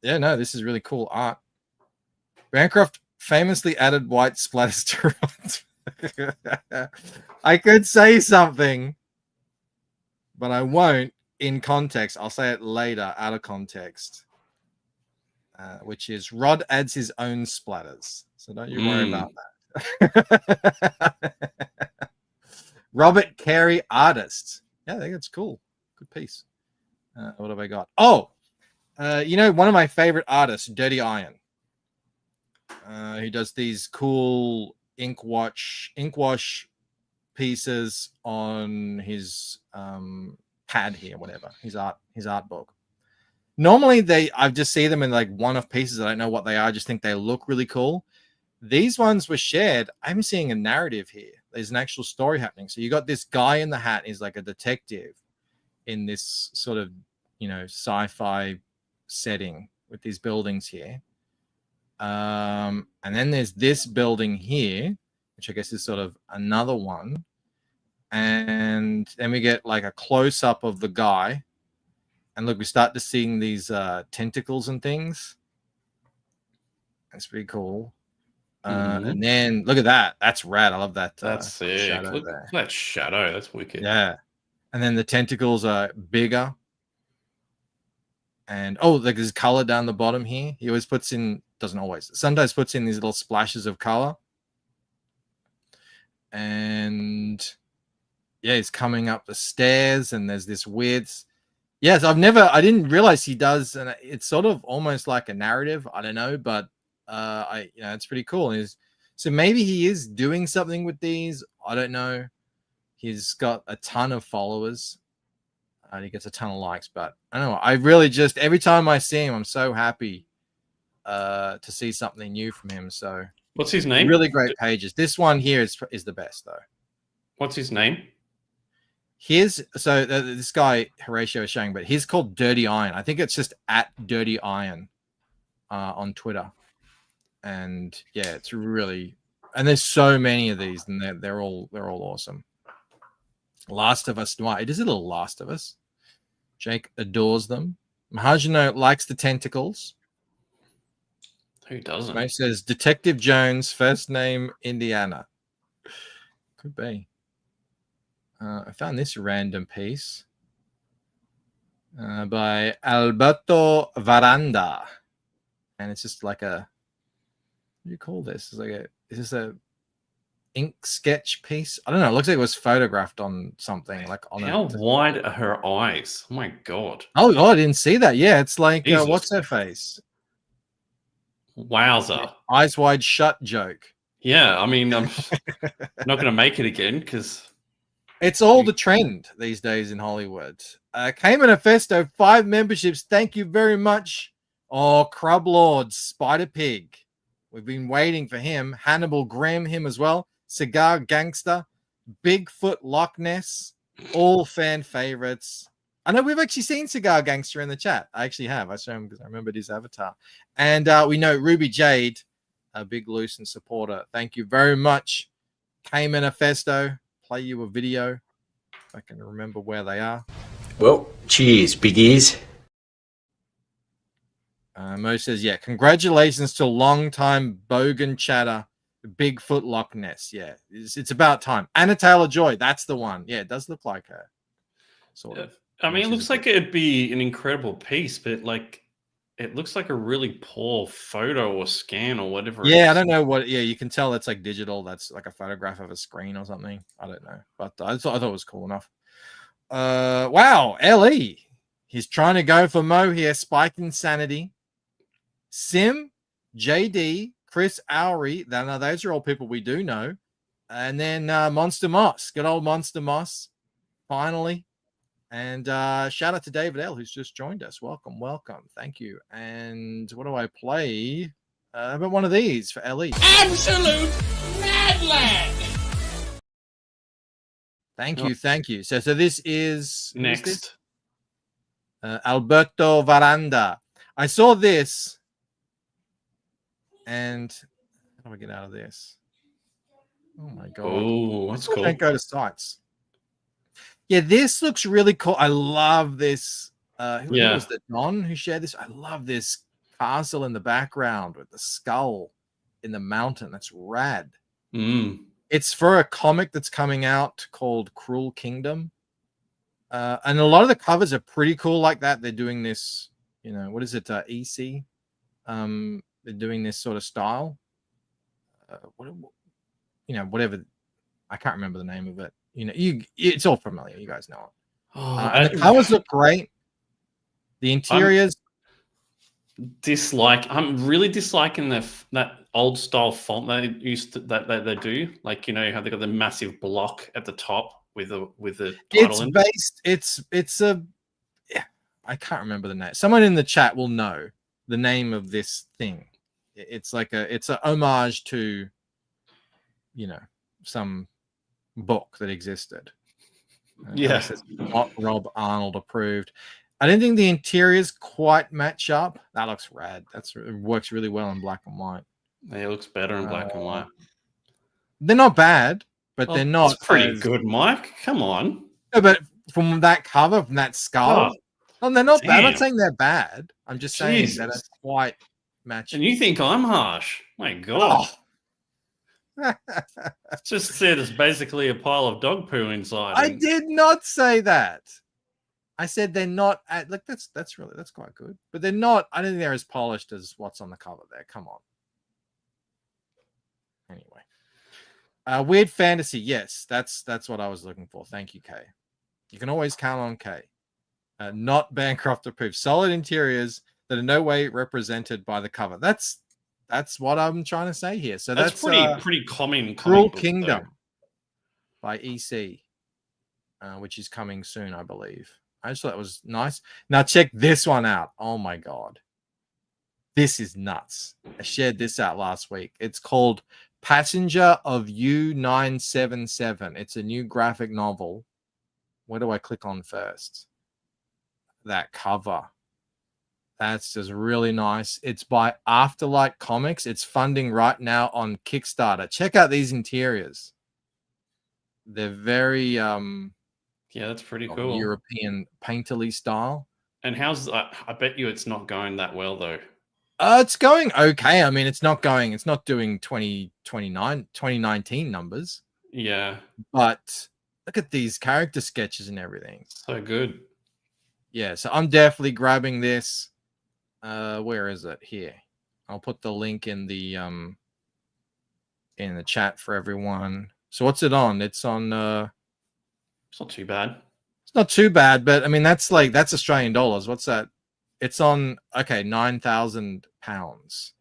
yeah, no, this is really cool art. Bancroft famously added white splatters to I could say something, but I won't in context. I'll say it later out of context, which is Rod adds his own splatters. So don't you worry about that. Robert Carey, artist. Yeah, I think it's cool. Good piece. What have I got? Oh, one of my favorite artists, Dirty Iron. He does these cool ink wash pieces on his pad here, whatever, his art book. Normally I just see them in like one-off pieces. I don't know what they are. I just think they look really cool. These ones were shared. I'm seeing a narrative here. There's an actual story happening. So you got this guy in the hat. He's like a detective in this sort of, sci-fi setting with these buildings here. And then there's this building here, which I guess is sort of another one. And then we get like a close-up of the guy. And look, we start to seeing these tentacles and things. That's pretty cool. And then look at that. That's rad. I love that. That's sick. Look at that shadow. That's wicked. Yeah. And then the tentacles are bigger. And like there's color down the bottom here. He always sometimes puts in these little splashes of color. And yeah, he's coming up the stairs and there's this weird. Yes, I didn't realize he does. And it's sort of almost like a narrative. I don't know, but it's pretty cool. So maybe he is doing something with these. I don't know. He's got a ton of followers and he gets a ton of likes, but I don't know. I really just, every time I see him, I'm so happy to see something new from him. So what's his name? Really great pages. This one here is the best though. What's his name? This guy Horatio is showing, but he's called Dirty Iron. I think it's just at Dirty Iron on Twitter. And yeah, it's really, And there's so many of these, and they're all awesome. Last of Us Noir. It is a little Last of Us. Jake adores them. Mahajino likes the tentacles. Who doesn't? Mo says Detective Jones, first name Indiana. Could be. I found this random piece by Alberto Varanda, and it's just like a. What do you call this? It's like is this a ink sketch piece? I don't know. It looks like it was photographed on something. Like on How wide are her eyes? Oh my god! Oh, I didn't see that. Yeah, it's like Jesus. what's her face? Wowza! Eyes wide shut joke. Yeah, I mean, I'm not going to make it again because it's all the trend these days in Hollywood. Came Manifesto, 5 memberships. Thank you very much. Oh, Crub Lord, Spider Pig. We've been waiting for him. Hannibal Graham, him as well. Cigar Gangster, Bigfoot Loch Ness, all fan favorites. I know we've actually seen Cigar Gangster in the chat. I actually have. I saw him because I remembered his avatar. And we know Ruby Jade, a big Lucent supporter. Thank you very much. K Manifesto, play you a video. If I can remember where they are. Well, cheers, biggies. Mo says, yeah, congratulations to long-time Bogan chatter, Bigfoot Loch Ness. Yeah, it's about time. Anna Taylor-Joy, that's the one. Yeah, it does look like her. Sort of. I mean, it looks like it'd be an incredible piece, but like, it looks like a really poor photo or scan or whatever. Yeah, I don't know what. Yeah, you can tell it's like digital. That's like a photograph of a screen or something. I don't know, but I thought it was cool enough. Wow, Le, he's trying to go for Mo here. Spike Insanity, Sim, JD, Chris Owry. Now those are all people we do know, and then Monster Moss, good old Monster Moss, finally. And shout out to David L, who's just joined us. Welcome. Thank you. And what do I play? How about one of these for LE? Absolute madland. Thank you. So this is next. Alberto Varanda. I saw this, and how do I get out of this? Oh my god! Oh, that's cool. Don't go to sites. Yeah, this looks really cool. I love this. Who was that? Don who shared this. I love this castle in the background with the skull in the mountain. That's rad. It's for a comic that's coming out called Cruel Kingdom. And a lot of the covers are pretty cool like that. They're doing this, what is it? EC. They're doing this sort of style. Whatever. I can't remember the name of it. It's all familiar. You guys know it. And the colors look great. The interiors. I'm really disliking that old style font that they do. Like how they got the massive block at the top with the title. I can't remember the name. Someone in the chat will know the name of this thing. It's an homage to some book that existed. It's not Rob Arnold approved. I didn't think the interiors quite match up. That looks rad. It works really well in black and white. It looks better in black and white. They're not bad, but they're not. It's pretty good, Mike. Come on. No, but from that cover, from that skull, they're not bad. I'm not saying they're bad. I'm just saying they don't quite match. And you think I'm harsh? My God. Just said it's basically a pile of dog poo inside. I did not say that. I said they're not that's quite good, but they're not. I don't think they're as polished as what's on the cover there. Come on. Anyway, Weird Fantasy. Yes, that's what I was looking for. Thank you, Kay. You can always count on Kay. Not Bancroft approved. Solid interiors that are no way represented by the cover. That's what I'm trying to say here. So that's pretty common. Cruel Kingdom by EC, which is coming soon, I believe. I just thought that was nice. Now check this one out. Oh my god, this is nuts. I shared this out last week. It's called Passenger of U977. It's a new graphic novel. Where do I click on first? That cover. That's just really nice. It's by Afterlight Comics. It's funding right now on Kickstarter. Check out these interiors. They're very Yeah, that's pretty cool. European painterly style. And how's I bet you it's not going that well though. It's going okay. I mean, it's not doing 2019 numbers. Yeah. But look at these character sketches and everything. So good. Yeah, so I'm definitely grabbing this. Where is it? Here. I'll put the link in the chat for everyone. So what's it on? It's on It's not too bad. It's not too bad, but I mean that's Australian dollars. What's that? It's on £9,000.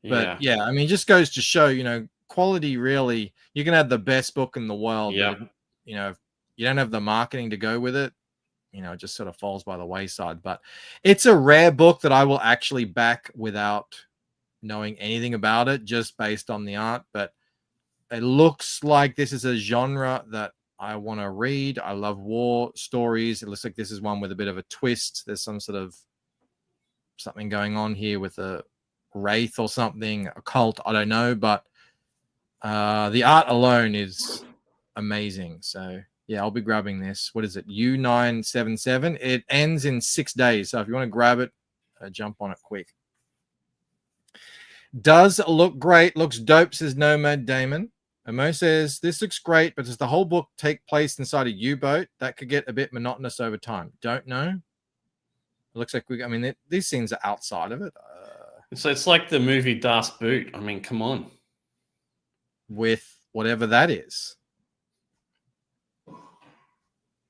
But yeah, I mean, it just goes to show, quality really. You can have the best book in the world, but if you don't have the marketing to go with it, it just sort of falls by the wayside. But it's a rare book that I will actually back without knowing anything about it, just based on the art. But it looks like this is a genre that I want to read. I love war stories. It looks like this is one with a bit of a twist. There's some sort of something going on here with a wraith or something, a cult, I don't know, but the art alone is amazing. So yeah, I'll be grabbing this. What is it? U977. It ends in 6 days, so if you want to grab it, jump on it quick. Does look great, looks dope, says Nomad Damon. Mo says this looks great, but does the whole book take place inside a U-boat? That could get a bit monotonous over time. Don't know. It looks like these scenes are outside of it. So it's like the movie Das Boot. I mean, come on. With whatever that is.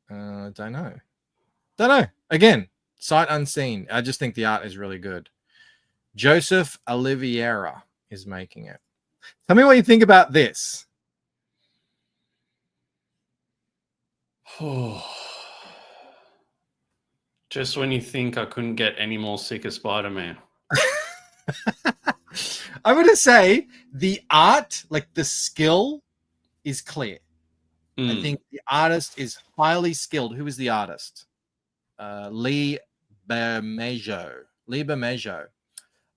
Don't know. Again, sight unseen. I just think the art is really good. Joseph Oliveira is making it. Tell me what you think about this. Just when you think I couldn't get any more sick of Spider-Man. I'm going to say the art, like the skill, is clear. I think the artist is highly skilled. Who is the artist? Lee Bermejo.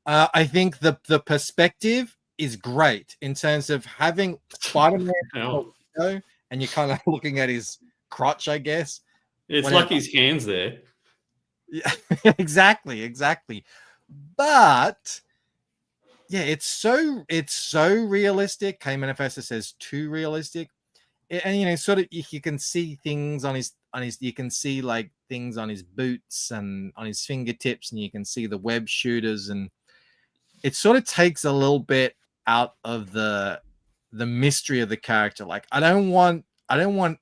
I think the perspective is great in terms of having Spider-Man and you're kind of looking at his crotch, I guess. It's like his hands there. Yeah, exactly. But yeah, it's so realistic. K Manifesto says too realistic. And sort of you can see things on his you can see like things on his boots and on his fingertips, and you can see the web shooters, and it sort of takes a little bit out of the mystery of the character. Like I don't want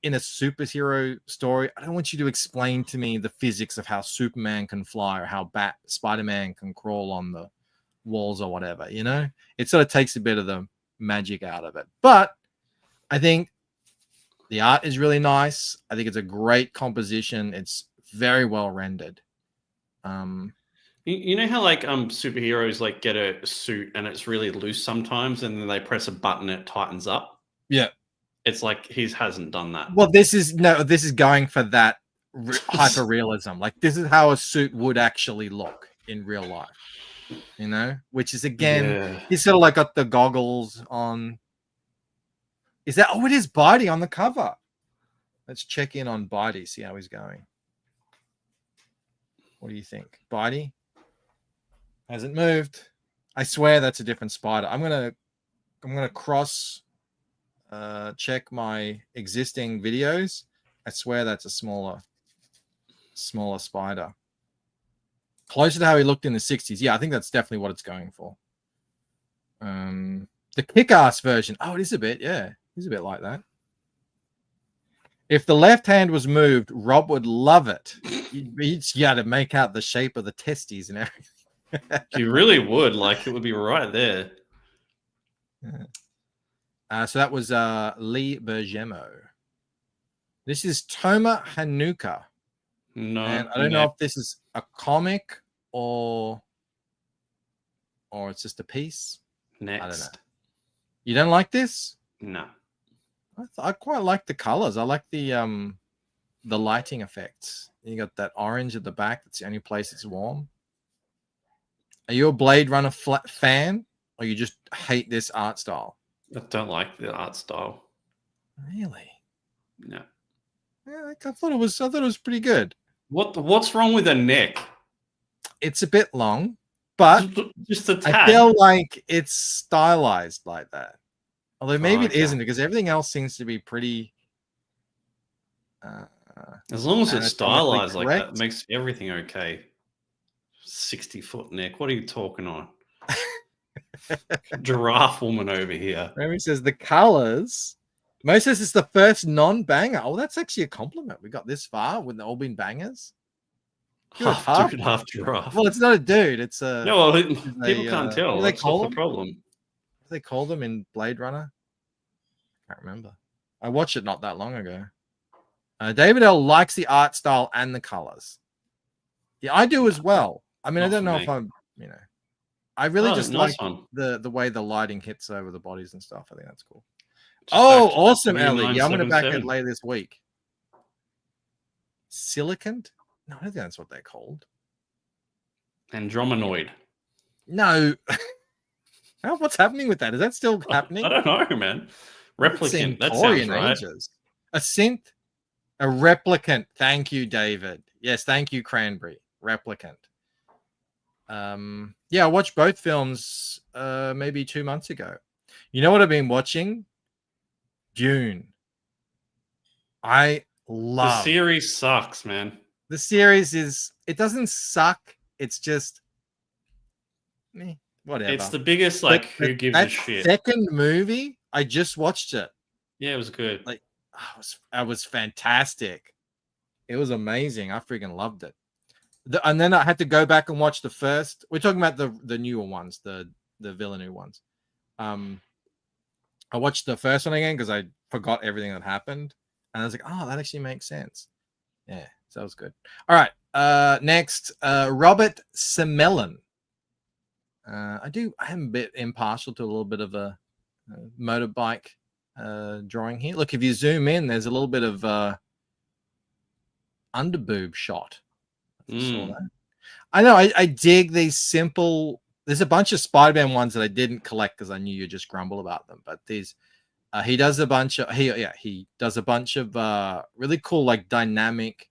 in a superhero story, I don't want you to explain to me the physics of how Superman can fly or how Spider-Man can crawl on the walls or whatever, It sort of takes a bit of the magic out of it. But I think the art is really nice. I think it's a great composition. It's very well rendered. You know how like superheroes like get a suit and it's really loose sometimes, and then they press a button and it tightens up? Yeah. It's like he hasn't done that. Well, this is going for that hyper realism. Like this is how a suit would actually look in real life, which is again, he's sort of like got the goggles on. Is that? Oh, it is Bitey on the cover. Let's check in on Bitey, see how he's going. What do you think, Bitey? Hasn't moved. I swear that's a different spider. I'm gonna cross check my existing videos. I swear that's a smaller spider. Closer to how he looked in the 60s. Yeah, I think that's definitely what it's going for. The kick-ass version. Oh, it is a bit, yeah. He's a bit like that. If the left hand was moved, Rob would love it. You got to make out the shape of the testes and everything. He really would. Like, it would be right there. Yeah. So that was Lee Bergemo. This is Toma Hanuka. No. And I don't know if this is a comic or it's just a piece. Next. I don't know. You don't like this? No. I quite like the colors. I like the lighting effects. You got that orange at the back. That's the only place it's warm. Are you a Blade Runner fan, or you just hate this art style? I don't like the art style. Really? No. Yeah, I thought it was pretty good. What's wrong with the neck? It's a bit long, but just a tad. I feel like it's stylized like that. Although maybe it isn't, because everything else seems to be pretty. As long as it's stylized like correct. that, makes everything okay. 60-foot neck. What are you talking on? Giraffe woman over here. Remy says the colors. Mo says it's the first non-banger. Oh, that's actually a compliment. We got this far with all been bangers. Half dude, half giraffe. Well, it's not a dude. It's a. No, well, people can't tell. What do they That's call the problem. What do they call them in Blade Runner? I can't remember. I watched it not that long ago. David L likes the art style and the colors. Yeah, I do as well. I mean, I don't know if I'm, I really just like the way the lighting hits over the bodies and stuff. I think that's cool. Awesome, Ellie. Yeah, I'm going to back it later this week. Silicant? No, I don't think that's what they're called. Andromenoid. No. What's happening with that? Is that still happening? I don't know, man. Replicant. That sounds right. A synth? A replicant. Thank you, David. Yes, thank you, Cranberry. Replicant. Yeah, I watched both films maybe 2 months ago. You know what I've been watching? Dune. I love the series. Sucks, man. The series it doesn't suck. It's just whatever. It's the biggest who gives a shit. Second movie, I just watched it. Yeah, it was good. Like it was fantastic. It was amazing. I freaking loved it. And then I had to go back and watch the first. We're talking about the newer ones, the Villeneuve ones. I watched the first one again because I forgot everything that happened, and I was like, "Oh, that actually makes sense." Yeah, so that was good. All right, next, Robert Semelin. I am a bit impartial to a little bit of a motorbike drawing here. Look, if you zoom in, there's a little bit of underboob shot. I know. I dig these simple. There's a bunch of Spider-Man ones that I didn't collect because I knew you'd just grumble about them. But these, he does a bunch of he does a bunch of really cool like dynamic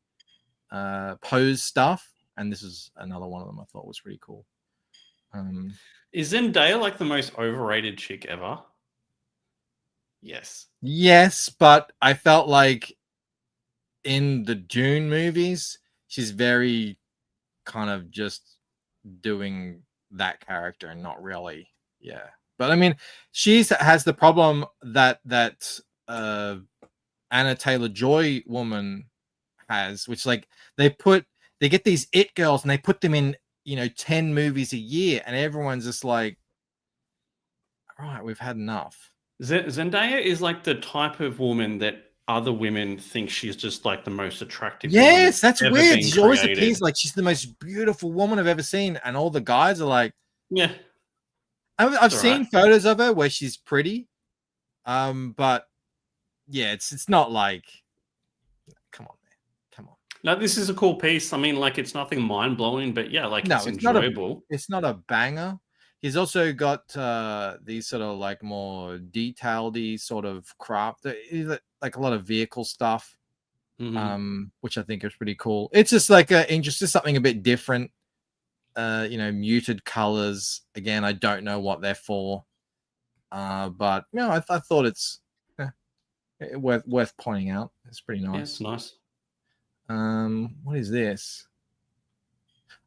pose stuff, and this is another one of them I thought was pretty cool. Is Zendaya like the most overrated chick ever? Yes, but I felt like in the Dune movies, she's very kind of just doing that character and not really, But I mean, she has the problem that Anna Taylor-Joy woman has, which like they get these it girls and they put them in 10 movies a year, and everyone's just like, all right, we've had enough. Zendaya is like the type of woman that other women think she's just like the most attractive. Yes, that's weird. She always appears like she's the most beautiful woman I've ever seen, and all the guys are like, yeah. I've seen photos of her where she's pretty, but yeah, it's not like, come on, man, come on. No, this is a cool piece. I mean, like it's nothing mind blowing, but yeah, like it's enjoyable. It's not a banger. He's also got these sort of like more detailed-y sort of craft, like a lot of vehicle stuff, which I think is pretty cool. It's just like just something a bit different, muted colors. Again, I don't know what they're for, but I thought it's worth pointing out. It's pretty nice. Yeah, it's nice. What is this?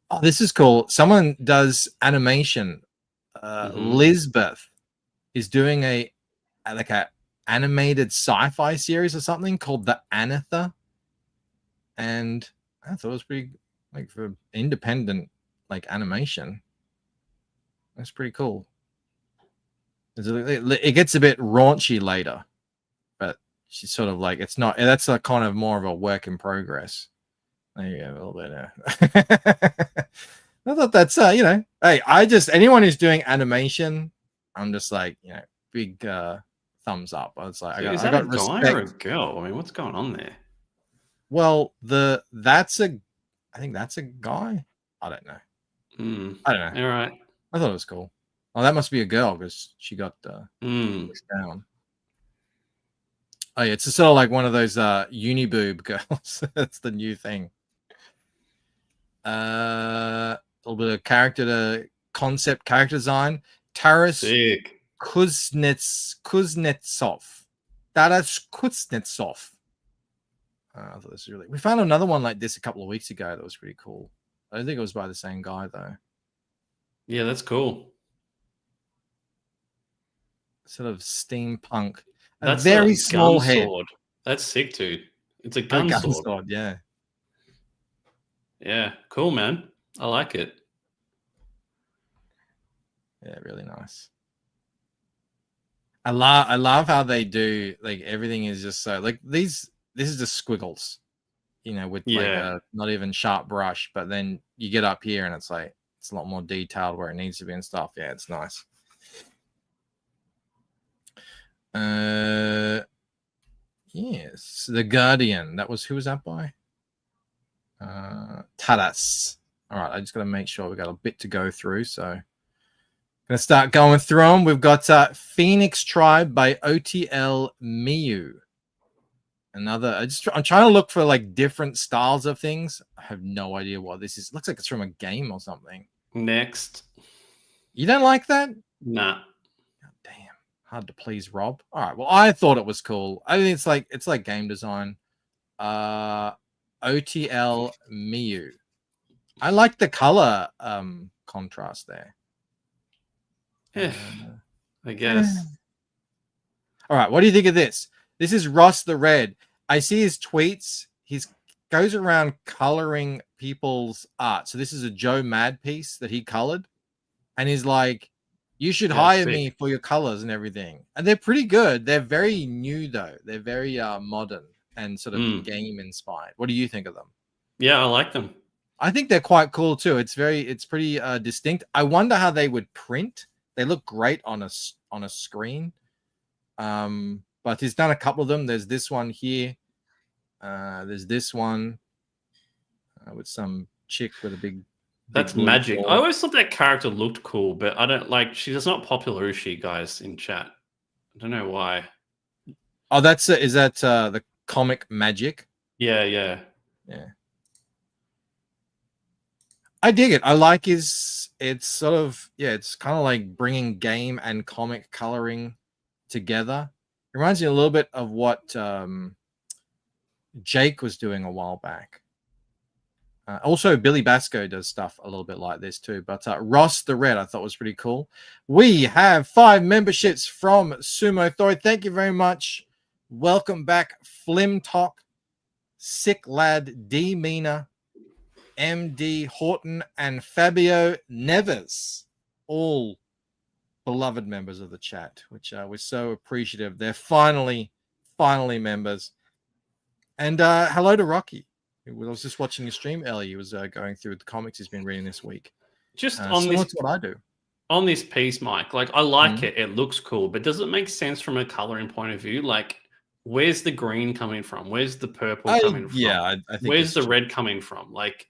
Oh, this is cool. Someone does animation. Lisbeth is doing a animated sci-fi series or something called The Anatha, and I thought it was pretty like for independent like animation. That's pretty cool. It gets a bit raunchy later, but she's sort of like that's a kind of more of a work in progress. There you go, a little bit. I thought that's hey, anyone who's doing animation, I'm just like big thumbs up. I was like, I got a guy or a girl? I mean, what's going on there? Well, I think that's a guy. I don't know. I don't know. All right. I thought it was cool. Oh, that must be a girl because she got pushed down. Oh yeah, it's sort of like one of those uni boob girls. That's the new thing. A little bit of concept character design. Taras Sick. Kuznetsov. Taras Kuznetsov. I thought this was really. We found another one like this a couple of weeks ago that was pretty cool. I don't think it was by the same guy though. Yeah, that's cool. Sort of steampunk. That's a very a small gun head. sword. That's sick, dude. It's a gun sword. Yeah. Yeah, cool, man. I like it. Yeah, really nice. I love how they do like everything is just so like this is just squiggles, you know, with like not even sharp brush, but then you get up here and it's like it's a lot more detailed where it needs to be and stuff. Yeah, it's nice. Yes, The Guardian. Who was that by? Taras. All right, I just got to make sure we got a bit to go through, so gonna start going through them. We've got Phoenix Tribe by OTL Miyu. Another. I'm trying to look for like different styles of things. I have no idea what this is. It looks like it's from a game or something. Next. You don't like that? Nah. God damn. Hard to please Rob. All right. Well, I thought it was cool. I think it's like game design. OTL Miyu. I like the color contrast there. Yeah, I guess. All right, what do you think of this? This is Ross the Red. I see his tweets. He goes around coloring people's art. So this is a Joe Mad piece that he colored, and he's like, "You should hire me for your colors and everything." And they're pretty good. They're very new though. They're very modern and sort of game inspired. What do you think of them? Yeah, I like them. I think they're quite cool too. It's pretty distinct. I wonder how they would print. They look great on a screen. But he's done a couple of them. There's this one here. There's this one with some chick with a big. That's magic. I always thought that character looked cool, but I don't like. She's not popular, is she, guys, in chat? I don't know why. Oh, is that the comic Magic? Yeah. I dig it. I like it's sort of, it's kind of like bringing game and comic coloring together. It reminds me a little bit of what Jake was doing a while back. Also, Billy Basco does stuff a little bit like this too. But Ross the Red, I thought was pretty cool. We have 5 memberships from Sumo Thor. Thank you very much. Welcome back, Flim Talk, Sick Lad, D Mina, MD Horton, and Fabio Neves, all beloved members of the chat, which we're so appreciative. They're finally members. And hello to Rocky. I was just watching his stream earlier. He was going through the comics he's been reading this week. Just on this, what I do. On this piece, Mike, like I like it. It looks cool, but does it make sense from a coloring point of view? Like, where's the green coming from? Where's the purple coming from? Yeah, I think. Where's the red coming from? Like,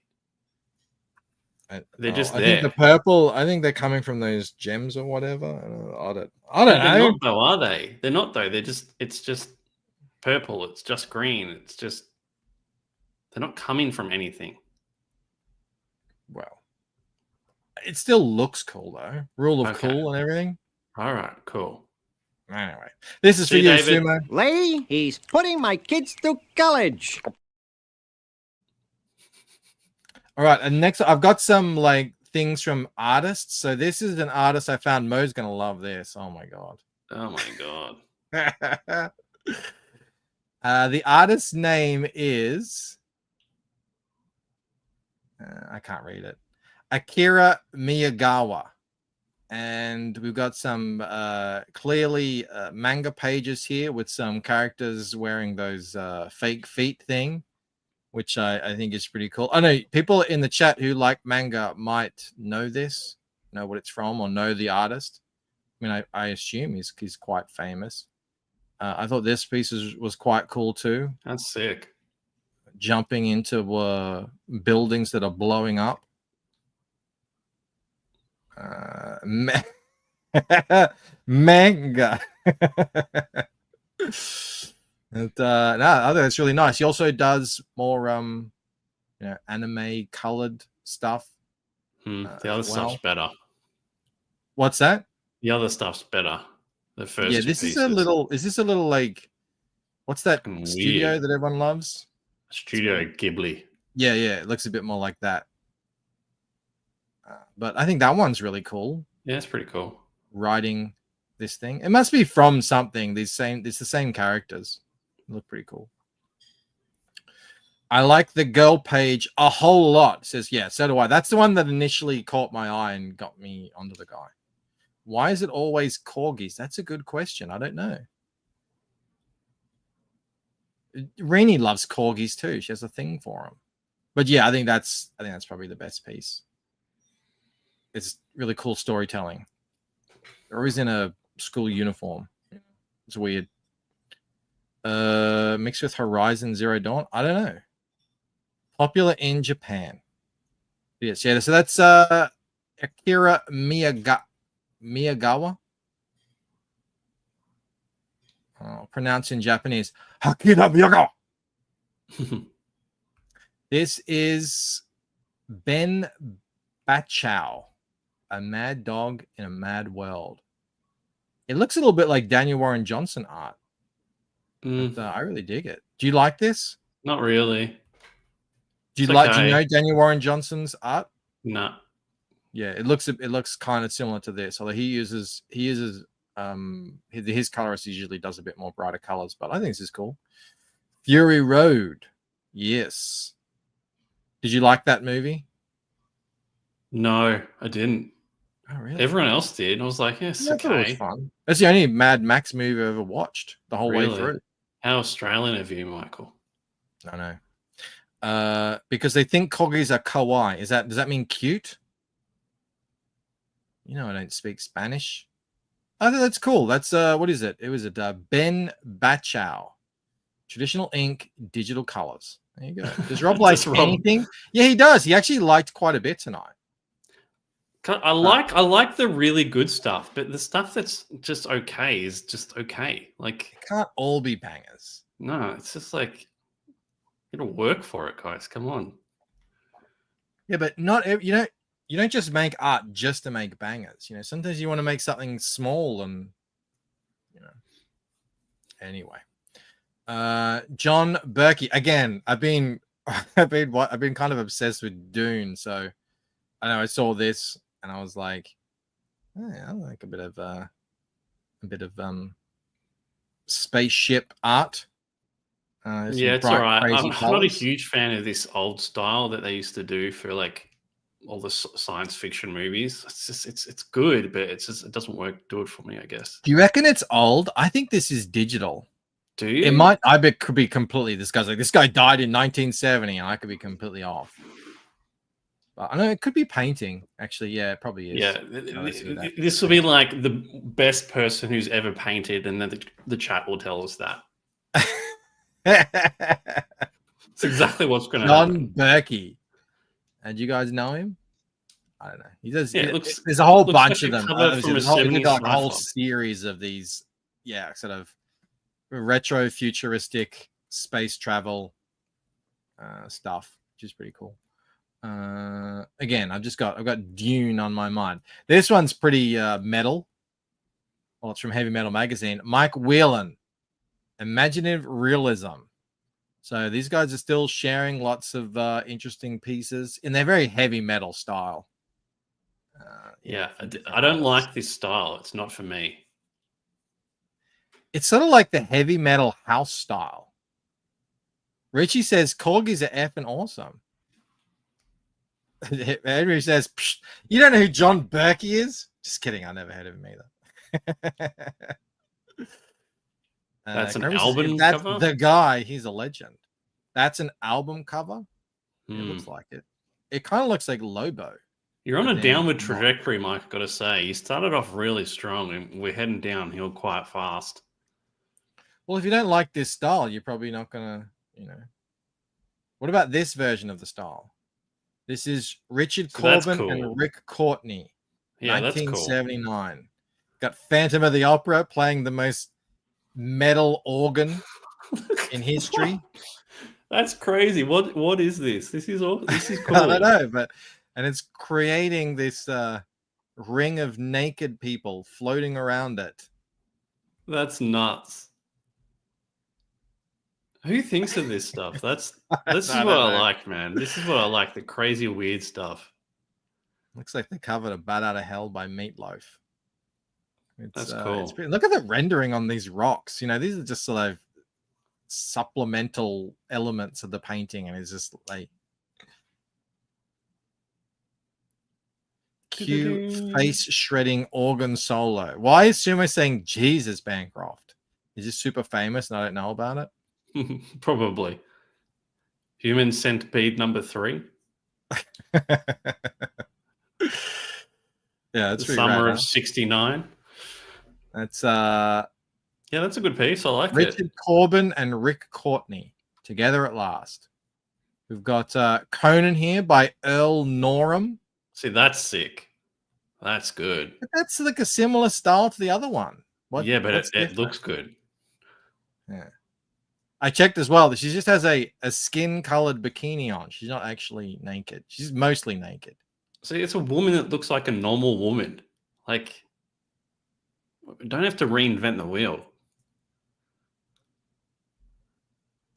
they're just there. I think the purple. I think they're coming from those gems or whatever. I don't know. They're not though, are they? They're not though. It's just purple. It's just green. It's just they're not coming from anything. Well, it still looks cool though. Rule of cool and everything. All right, cool. Anyway, this is for you, Sumo. Lady, he's putting my kids through college. All right, and next I've got some like things from artists. So this is an artist I found. Mo's gonna love this. Oh my god. Oh my god. The artist's name is I can't read it. Akira Miyagawa. And we've got some clearly manga pages here with some characters wearing those fake feet thing, which I think is pretty cool. I know people in the chat who like manga might know this, know what it's from, or know the artist. I mean, I assume he's quite famous. I thought this piece was quite cool too. That's sick. Jumping into buildings that are blowing up. Manga. And no, I think it's really nice. He also does more anime colored stuff. The other stuff's better. What's that? The other stuff's better. The first Yeah, two this pieces. is a little. Is this a little like? What's that Fucking studio weird. that everyone loves? Studio Ghibli. Yeah, it looks a bit more like that. But I think that one's really cool. Yeah, it's pretty cool. Writing this thing. It must be from something. It's the same characters. They look pretty cool. I like the girl page a whole lot. Says, yeah, so do I. That's the one that initially caught my eye and got me onto the guy. Why is it always corgis? That's a good question. I don't know. Rini loves corgis too. She has a thing for them. But yeah, I think that's probably the best piece. It's really cool storytelling. They're always in a school uniform. It's weird. Mixed with Horizon Zero Dawn. I don't know. Popular in Japan. Yes, yeah. So that's Akira Miyagawa. Pronounced in Japanese. Akira Miyagawa. This is Ben Bachow, A Mad Dog in a Mad World. It looks a little bit like Daniel Warren Johnson art. But, I really dig it. Do you like this? Not really. Do you know Daniel Warren Johnson's art? No. Yeah, it looks kind of similar to this, although he uses his colorist usually does a bit more brighter colors, but I think this is cool. Fury Road. Yes. Did you like that movie? No, I didn't. Oh, really? Everyone else did. I was like, yes, I thought it was fun. That's the only Mad Max movie I ever watched the whole way through. How Australian of you, Michael? I know. Because they think corgis are kawaii. Does that mean cute? You know, I don't speak Spanish. I think that's cool. That's what is it? It was Ben Bachow. Traditional ink, digital colors. There you go. Does Rob like anything? Yeah, he does. He actually liked quite a bit tonight. I like the really good stuff, but the stuff that's just okay is just okay. Like, it can't all be bangers. No, it's just like, it'll work for it, guys. Come on. Yeah, but you don't just make art just to make bangers. You know, sometimes you want to make something small and Anyway. John Berkey. Again, I've been kind of obsessed with Dune, so I know I saw this and I was like, I like a bit of spaceship art. Yeah, it's all right. I'm not a huge fan of this old style that they used to do for like all the science fiction movies. It's just it's good, but it doesn't do it for me, I guess. Do you reckon it's old? I think this is digital. Do you? It might. I bet could be completely. This guy died in 1970, and I could be completely off. But I know it could be painting. Actually, yeah, it probably is. Yeah, this will be like the best person who's ever painted, and then the chat will tell us that. It's exactly what's going to happen. John Berkey. And you guys know him? I don't know. He does. Yeah, there's a whole bunch of them. There's a whole series of these. Yeah, sort of retro futuristic space travel stuff, which is pretty cool. Again, I've got Dune on my mind. This one's pretty metal. Well, it's from Heavy Metal Magazine. Mike Whelan, Imaginative Realism. So these guys are still sharing lots of interesting pieces in their very heavy metal style. Yeah, I don't like this style. It's not for me. It's sort of like the heavy metal house style. Richie says corgis are effing awesome. Henry says, you don't know who John Berkey is? Just kidding. I never heard of him either. That's an album cover? That's the guy. He's a legend. That's an album cover. It looks like it. It kind of looks like Lobo. You're on a downward trajectory, Mike, I've got to say. You started off really strong, and we're heading downhill quite fast. Well, if you don't like this style, you're probably not going to, What about this version of the style? This is Richard Corbin and Rick Courtney. Yeah, that's cool. 1979. Got Phantom of the Opera playing the most metal organ in history. That's crazy. What is this? This is cool. I don't know, and it's creating this ring of naked people floating around it. That's nuts. Who thinks of this stuff? This is what I like, man. This is what I like, the crazy weird stuff. Looks like they covered a Bat Out of Hell by Meatloaf. That's cool. Look at the rendering on these rocks. You know, these are just sort of supplemental elements of the painting, and it's just like cute face shredding organ solo. Why is Sumo saying Jesus Bancroft? Is this super famous and I don't know about it? Probably. Human Centipede number 3. Yeah, that's the summer of '69. That's yeah, that's a good piece. I like it. Richard Corbin and Rick Courtney together at last. We've got Conan here by Earl Norham. See, that's sick. That's good. But that's like a similar style to the other one. Yeah, but it looks good. Yeah. I checked as well that she just has a skin-colored bikini on. She's not actually naked. She's mostly naked. See, it's a woman that looks like a normal woman. Like, don't have to reinvent the wheel.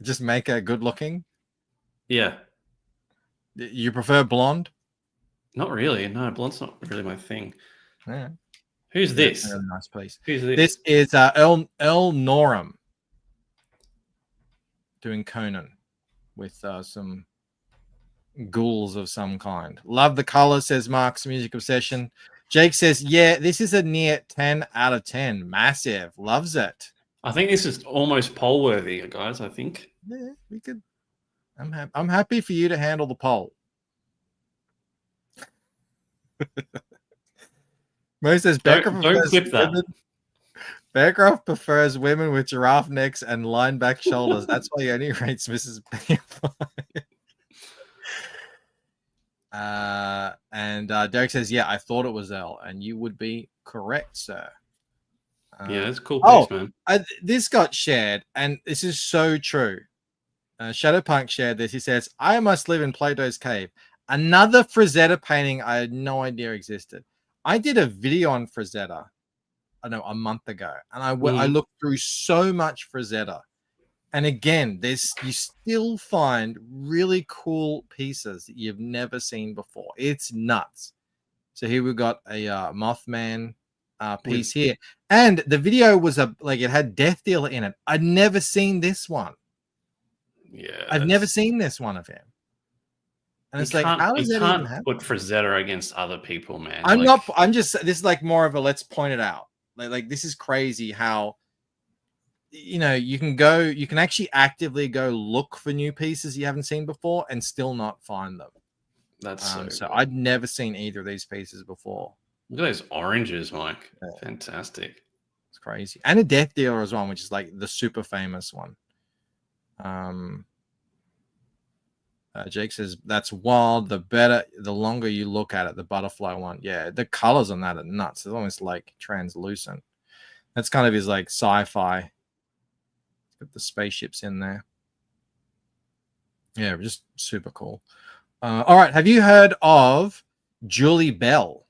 Just make her good-looking? Yeah. You prefer blonde? Not really. No, blonde's not really my thing. Yeah. Who's this? That's a nice piece. Who's this? This is Earl Norham doing Conan with some ghouls of some kind. Love the color, says Mark's Music Obsession. Jake says, yeah, this is a near 10 out of 10. Massive. Loves it. I think this is almost poll worthy, guys. I think. Yeah, we could. I'm happy for you to handle the poll. Mo says don't clip that. Bearcroft prefers women with giraffe necks and line back shoulders. That's why he only rates Mrs. And Derek says, yeah, I thought it was L, and you would be correct, sir. Yeah, it's a cool piece, man. This got shared, and this is so true. Shadowpunk shared this. He says, I must live in Plato's cave. Another Frazetta painting I had no idea existed. I did a video on Frazetta, I don't know, a month ago, and I looked through so much Frazetta. And again, you still find really cool pieces that you've never seen before. It's nuts. So here we've got a Mothman piece here, and the video was it had Death Dealer in it. I'd never seen this one. Yeah, I've never seen this one of him. And it's like, how does that even happen? Put Frazetta against other people, man. This is like more of a let's point it out. Like this is crazy how, you know, you can actually actively go look for new pieces you haven't seen before and still not find them. That's so I'd never seen either of these pieces before. Look at those oranges, Mike. Yeah. Fantastic. It's crazy. And a Death Dealer as well, which is like the super famous one. Jake says that's wild. The longer you look at it, the butterfly one. Yeah, the colors on that are nuts. It's almost like translucent. That's kind of his like sci-fi. Got the spaceships in there. Yeah, just super cool. All right, have you heard of Julie Bell?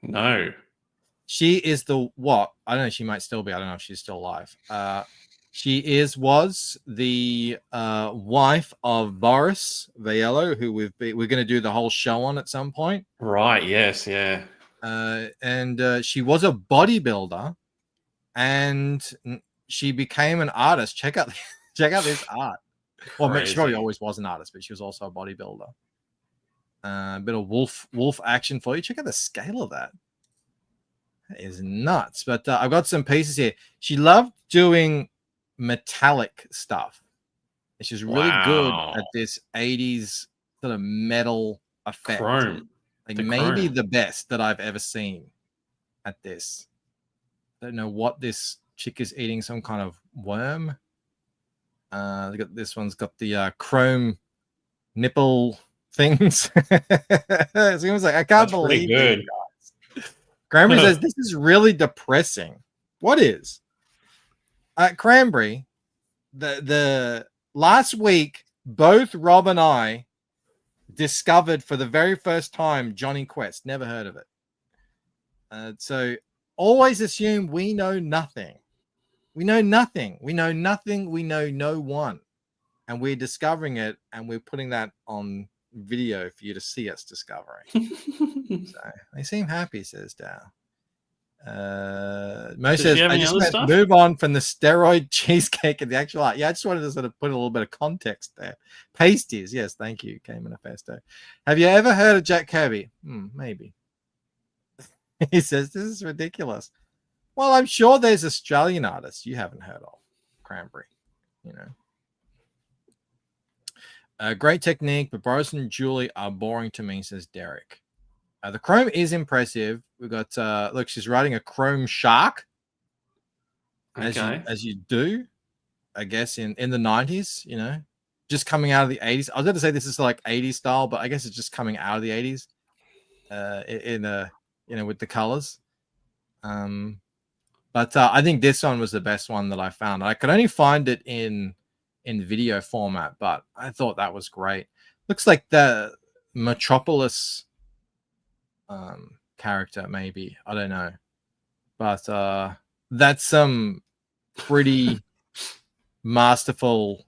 No. She is the what? I don't know. She might still be. I don't know if she's still alive. She was the wife of Boris Viello, who we're going to do the whole show on at some point. Right. Yes. Yeah. And she was a bodybuilder, and she became an artist. Check out this art. Well, she probably always was an artist, but she was also a bodybuilder. A bit of wolf action for you. Check out the scale of that. That is nuts. But I've got some pieces here. She loved doing metallic stuff. She's really good at this 80s sort of metal effect. Chrome. Like maybe the best that I've ever seen at this. I don't know what this chick is eating, some kind of worm. This one's got the chrome nipple things. It seems like I can't believe good. Cranberry says, this is really depressing. What is? Cranberry, the last week, both Rob and I discovered for the very first time Johnny Quest. Never heard of it. So always assume we know nothing. We know nothing. We know nothing. We know no one. And we're discovering it, and we're putting that on video for you to see us discovering. So they seem happy, says Dow. Mo says, I just meant move on from the steroid cheesecake and the actual art. Yeah, I just wanted to sort of put a little bit of context there. Pasties, yes, thank you, K Manifesto. Have you ever heard of Jack Kirby? Maybe. He says, this is ridiculous. Well, I'm sure there's Australian artists you haven't heard of. Cranberry, you know. Great technique, but Boris and Julie are boring to me, says Derek. The chrome is impressive. We've got, look, she's riding a chrome shark. As you do, I guess, in the 90s, you know, just coming out of the 80s. I was going to say this is like 80s style, but I guess it's just coming out of the 80s you know, with the colors. But I think this one was the best one that I found. I could only find it in video format, but I thought that was great. Looks like the Metropolis character, maybe. I don't know. But that's some pretty masterful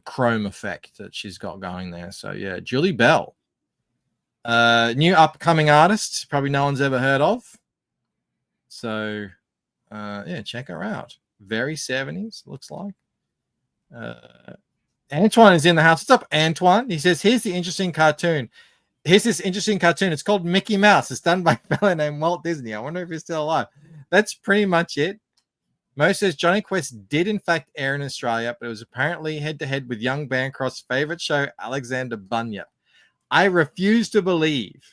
chrome effect that she's got going there. So yeah, Julie Bell. New upcoming artist, probably no one's ever heard of. So yeah, check her out. Very 70s, looks like. Antoine is in the house. What's up, Antoine? He says, here's the interesting cartoon. Here's this interesting cartoon. It's called Mickey Mouse. It's done by a fellow named Walt Disney. I wonder if he's still alive. That's pretty much it. Mo says Johnny Quest did in fact air in Australia, but it was apparently head-to-head with young Bancroft's favorite show, Alexander Bunyip. I refuse to believe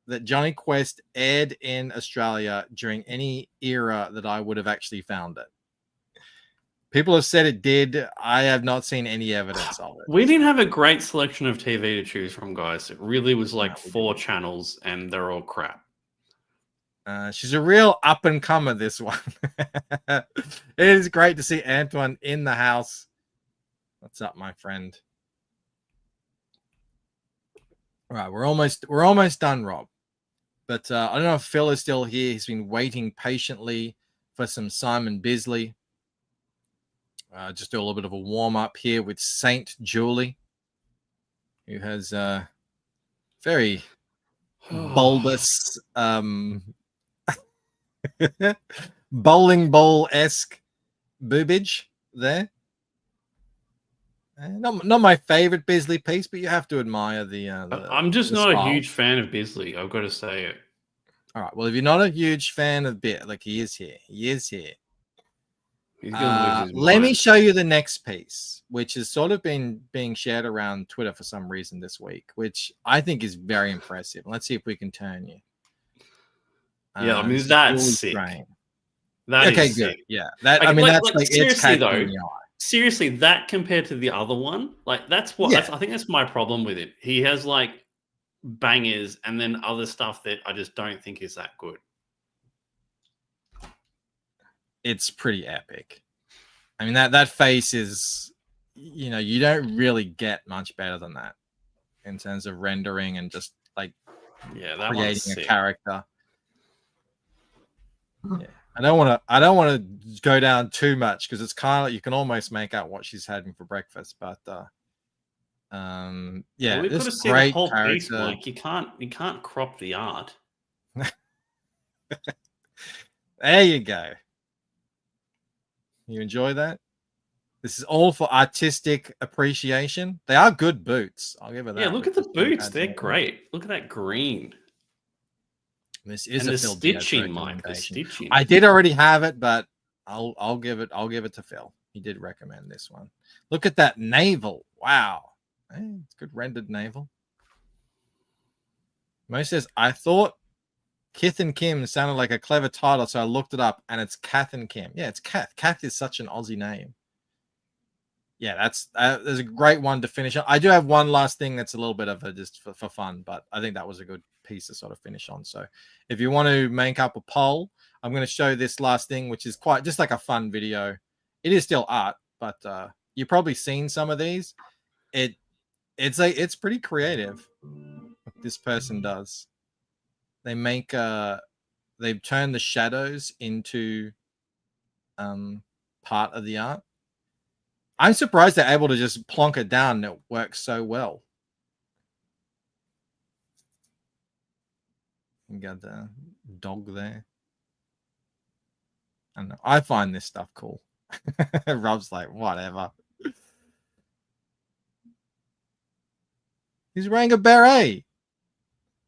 that Johnny Quest aired in Australia during any era that I would have actually found it. People have said it did. I have not seen any evidence of it. We didn't have a great selection of TV to choose from, guys. It really was like 4 channels, and they're all crap. She's a real up-and-comer, this one. It is great to see Antoine in the house. What's up, my friend? All right, we're almost done, Rob. But I don't know if Phil is still here. He's been waiting patiently for some Simon Bisley. Just do a little bit of a warm-up here with Saint Julie, who has very bulbous, bowling ball-esque boobage there. Not my favorite Bisley piece, but you have to admire the I'm just not a huge fan of Bisley. I've got to say it. All right. Well, if you're not a huge fan of Bit, like he is here. He's gonna lose his let me mind. show you the next piece, which has sort of been being shared around Twitter for some reason this week, which I think is very impressive. Let's see if we can turn you. Yeah, I mean that's sick. That okay, is good. sick. Yeah, that I mean that's like seriously it's though. Seriously, that compared to the other one, like that's what I think that's my problem with it. He has like bangers and then other stuff that I just don't think is that good. It's pretty epic. I mean that face is, you know, you don't really get much better than that in terms of rendering and just like creating a character. Yeah. I don't want to go down too much because it's kind of like you can almost make out what she's having for breakfast, but yeah, we've got to see the whole piece, Mike. You can't crop the art. There you go. You enjoy that? This is all for artistic appreciation. They are good boots. I'll give it that. Yeah, look at the boots. They're great. Look at that green. This is and a the Phil stitching, Mike. The stitching. I did already have it, but I'll give it to Phil. He did recommend this one. Look at that navel. Wow. Hey, it's good rendered navel. Mo says, I thought Kith and Kim sounded like a clever title, so I looked it up, and it's Kath and Kim. Yeah, it's Kath. Kath is such an Aussie name. yeah, there's a great one to finish on. I do have one last thing that's a little bit of a just for fun, but I think that was a good piece to sort of finish on. So if you want to make up a poll, I'm going to show this last thing, which is quite just like a fun video. It is still art, but you've probably seen some of these. It's pretty creative what this person does. They make they've turned the shadows into part of the art. I'm surprised they're able to just plonk it down and it works so well. You got the dog there. I don't know. I find this stuff cool. Rob's like, whatever. He's wearing a beret.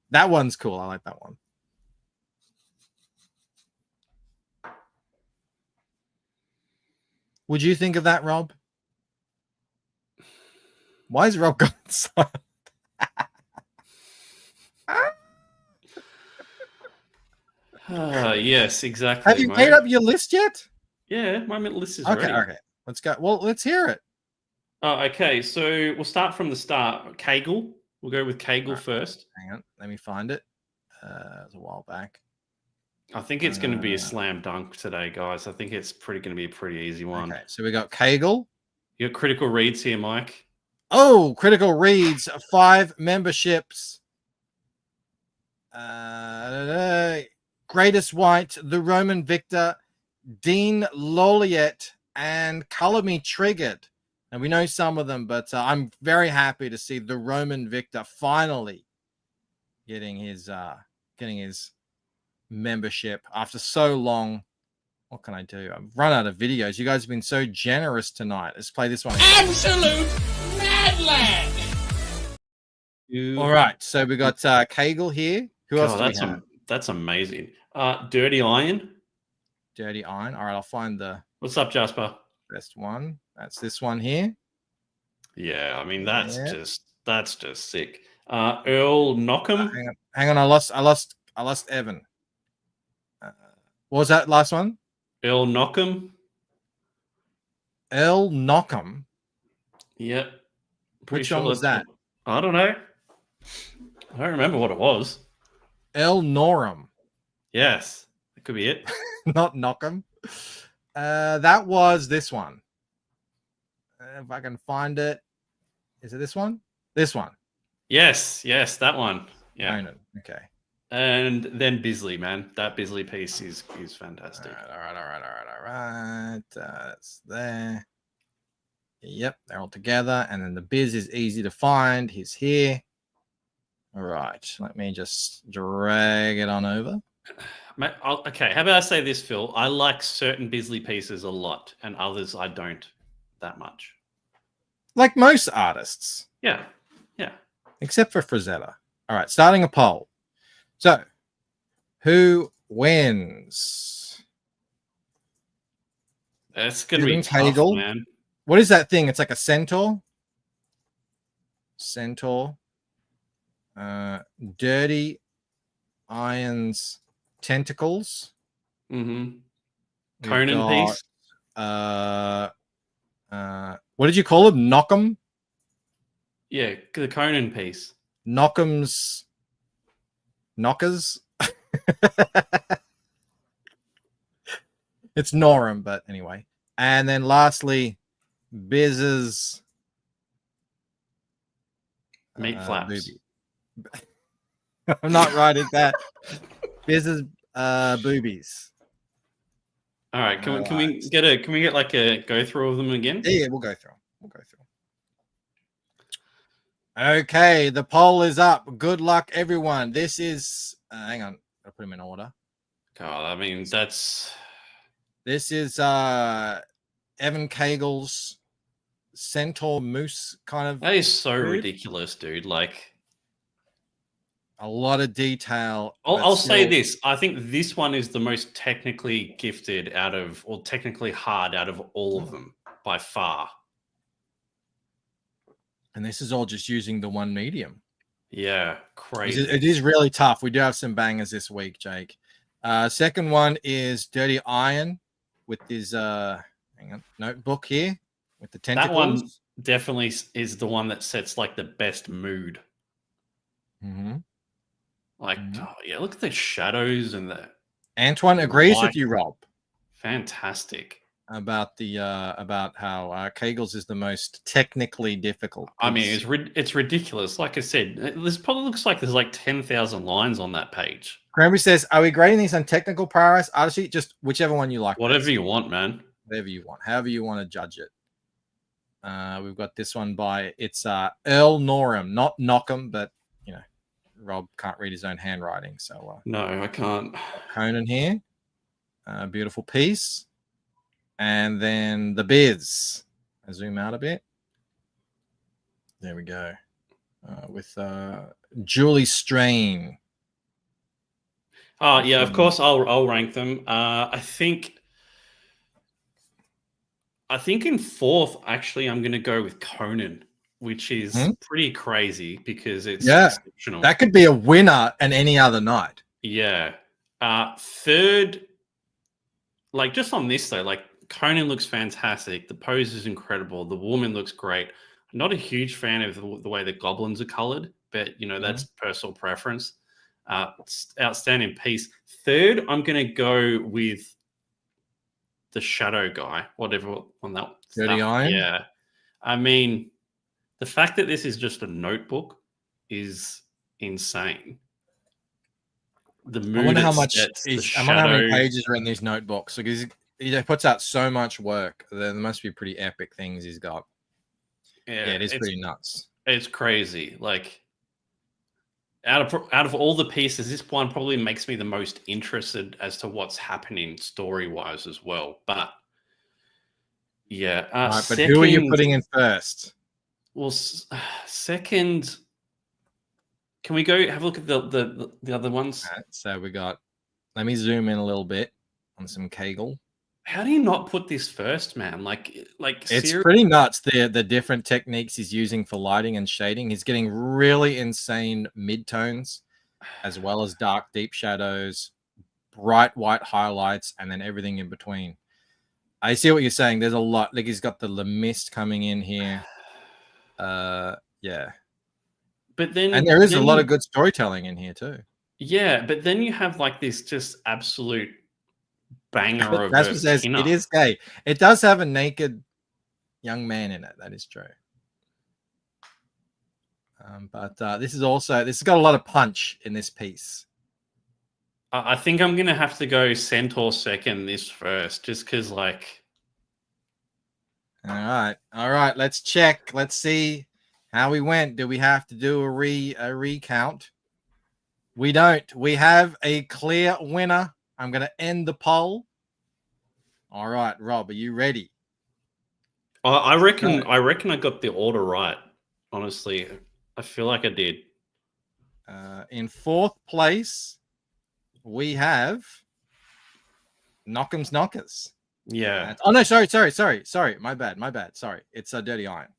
That one's cool. I like that one. Would you think of that, Rob? Why is Rob gone silent? Yes, exactly. Have you made up your list yet? Yeah, my list is okay. ready. Okay, let's go. Well, let's hear it. Okay, so we'll start from the start. Kegel. We'll go with Kegel first. Hang on, let me find it. It was a while back. I think it's going to be a slam dunk today, guys. I think it's going to be a pretty easy one. Okay, so we got Kegel. You got critical reads here, Mike. Oh, critical reads, 5 memberships. Greatest White, The Roman Victor, Dean Loliet, and Color Me Triggered. And we know some of them, but I'm very happy to see The Roman Victor finally getting his membership after so long. What can I do? I've run out of videos. You guys have been so generous tonight. Let's play this one. Absolute mad lad. All right, so we got Kegel here. Who else do we have? That's amazing. Dirty Iron. Dirty Iron. All right, I'll find the... What's up, Jasper? Best one. That's this one here. Yeah, I mean, that's just sick. Earl Knockham. Hang on. I lost Evan. What was that last one? Earl Knockham. Earl Knockham. Yep. Which one was that? I don't know. I don't remember what it was. El Norum. Yes, that could be it. Not Knockham. That was this one. If I can find it. Is it this one? This one. Yes, that one. Yeah. Okay. And then Bisley, man. That Bisley piece is fantastic. All right. That's there. Yep, they're all together. And then the Biz is easy to find. He's here. All right. Let me just drag it on over. Okay, how about I say this, Phil? I like certain Bisley pieces a lot, and others I don't that much. Like most artists. Yeah. Except for Frazetta. All right, starting a poll. So, who wins? That's going to be tough, man. What is that thing? It's like a centaur. Dirty Iron's tentacles. Mm-hmm. Conan piece. What did you call him? Knockham? Yeah, the Conan piece. Knockers. It's Norum, but anyway. And then lastly, Biz's meat flaps. I'm not right at that. Biz's boobies. All right, can we get like a go through of them again? Yeah, we'll go through. Okay, the poll is up. Good luck, everyone. This is hang on, I'll put them in order. God, I mean this is Evan Kegel's centaur moose kind of. That is so ridiculous, dude. Like a lot of detail. I'll say this. I think this one is the most technically gifted or technically hard out of all of them by far. And this is all just using the one medium. Yeah, crazy. It is really tough. We do have some bangers this week, Jake. Second one is Dirty Iron with his notebook here. with the That tentacles. one definitely is the one that sets like the best mood. Mm-hmm. Like, oh, yeah, look at the shadows and the Antoine agrees light. with you, Rob, Fantastic. about the about how Kegels is the most technically difficult piece. I mean, it's ridiculous. Like I said, this probably looks like there's like 10,000 lines on that page. Cranberry says, "Are we grading these on technical prowess, artistry? Just whichever one you like. Whatever best. you want, man. Whatever you want, however you want to judge it." We've got this one by Earl Norham, not Knockham, but you know, Rob can't read his own handwriting, so No, I can't. Conan here, beautiful piece, and then the Biz. I zoom out a bit. There we go, with Julie Strain. Oh yeah, of course I'll rank them. I think in fourth, actually, I'm going to go with Conan, which is pretty crazy because it's exceptional. That could be a winner and any other night. Yeah. Third, like just on this though, like Conan looks fantastic. The pose is incredible. The woman looks great. I'm not a huge fan of the way the goblins are colored, but you know that's personal preference. Outstanding piece. Third, I'm going to go with the shadow guy, whatever on that. Dirty Iron? Yeah. I mean, the fact that this is just a notebook is insane. The mood I wonder how much. I wonder how many pages are in these notebooks because he puts out so much work. There must be pretty epic things he's got. Yeah, it is pretty nuts. It's crazy. Like out of all the pieces, this one probably makes me the most interested as to what's happening story-wise as well. But yeah, right, but who are you putting in first? Well, second, can we go have a look at the other ones? Right, so we got. Let me zoom in a little bit on some Kegel. How do you not put this first, man? Like it's pretty nuts. The different techniques he's using for lighting and shading. He's getting really insane midtones, as well as dark, deep shadows, bright white highlights, and then everything in between. I see what you're saying. There's a lot. Like he's got the mist coming in here. Yeah. But then, and there is a lot of good storytelling in here too. Yeah, but then you have like this just absolute banger of That's what says it is gay. It does have a naked young man in it. That is true. But this has got a lot of punch in this piece. I think I'm gonna have to go Centaur second, this first, just because like. All right. Let's check. Let's see how we went. Do we have to do a recount? We don't. We have a clear winner. I'm going to end the poll. All right, Rob, are you ready? I reckon I got the order right. Honestly, I feel like I did. In fourth place, we have Knock'em's Knockers. Yeah. Oh no, sorry. My bad. Sorry, it's a Dirty Iron.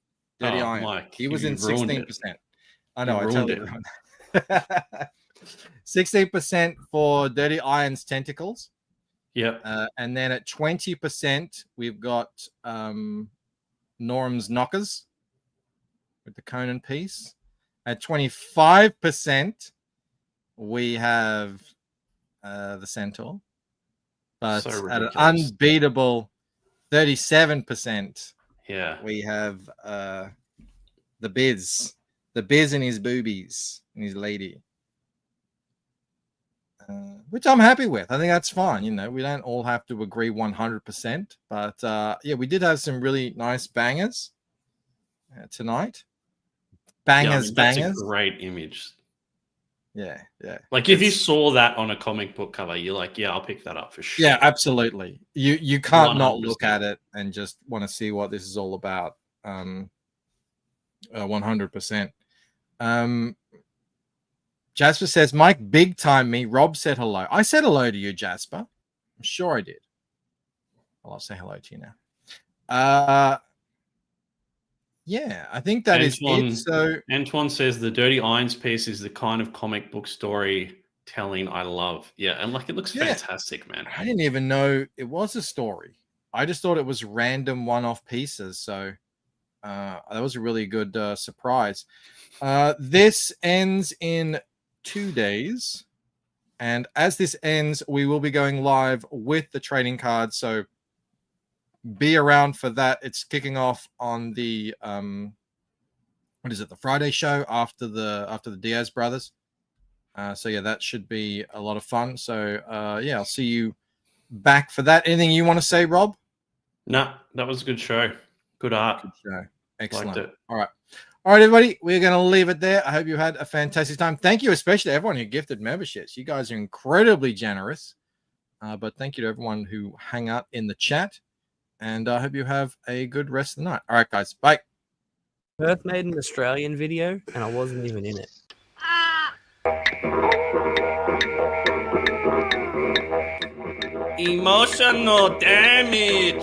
Dirty Iron. Mike, he was in 16%. I know. I totally ruined it. 16% for Dirty Iron's Tentacles. Yep. And then at 20%, we've got Norm's Knockers with the Conan piece. At 25%, we have the Centaur. But at an unbeatable 37%, we have the Biz. The Biz and his boobies and his lady. Which I'm happy with. I think that's fine. You know, we don't all have to agree 100%. But yeah, we did have some really nice bangers tonight. Bangers. That's a great image. Yeah. Like if you saw that on a comic book cover, you're like, yeah, I'll pick that up for sure. Yeah, absolutely. You can't 100%. not look at it and just want to see what this is all about. 100%. Jasper says, Mike, big time me. Rob said hello. I said hello to you, Jasper. I'm sure I did. Well, I'll say hello to you now. Yeah, I think that is it. So Antoine says the Dirty Irons piece is the kind of comic book storytelling I love. Yeah, and like it looks fantastic, man. I didn't even know it was a story. I just thought it was random one-off pieces. So that was a really good surprise. This ends in 2 days. And as this ends, we will be going live with the trading cards. So be around for that. It's kicking off on the what is it? The Friday show after the Diaz brothers. So yeah, that should be a lot of fun. So yeah, I'll see you back for that. Anything you want to say, Rob? No, that was a good show. Good art. Good show. Excellent. Liked it. All right. All right, everybody, we're going to leave it there. I hope you had a fantastic time. Thank you, especially to everyone who gifted memberships. You guys are incredibly generous. But thank you to everyone who hung out in the chat. And I hope you have a good rest of the night. All right, guys. Bye. Perth made an Australian video, and I wasn't even in it. Emotional damage.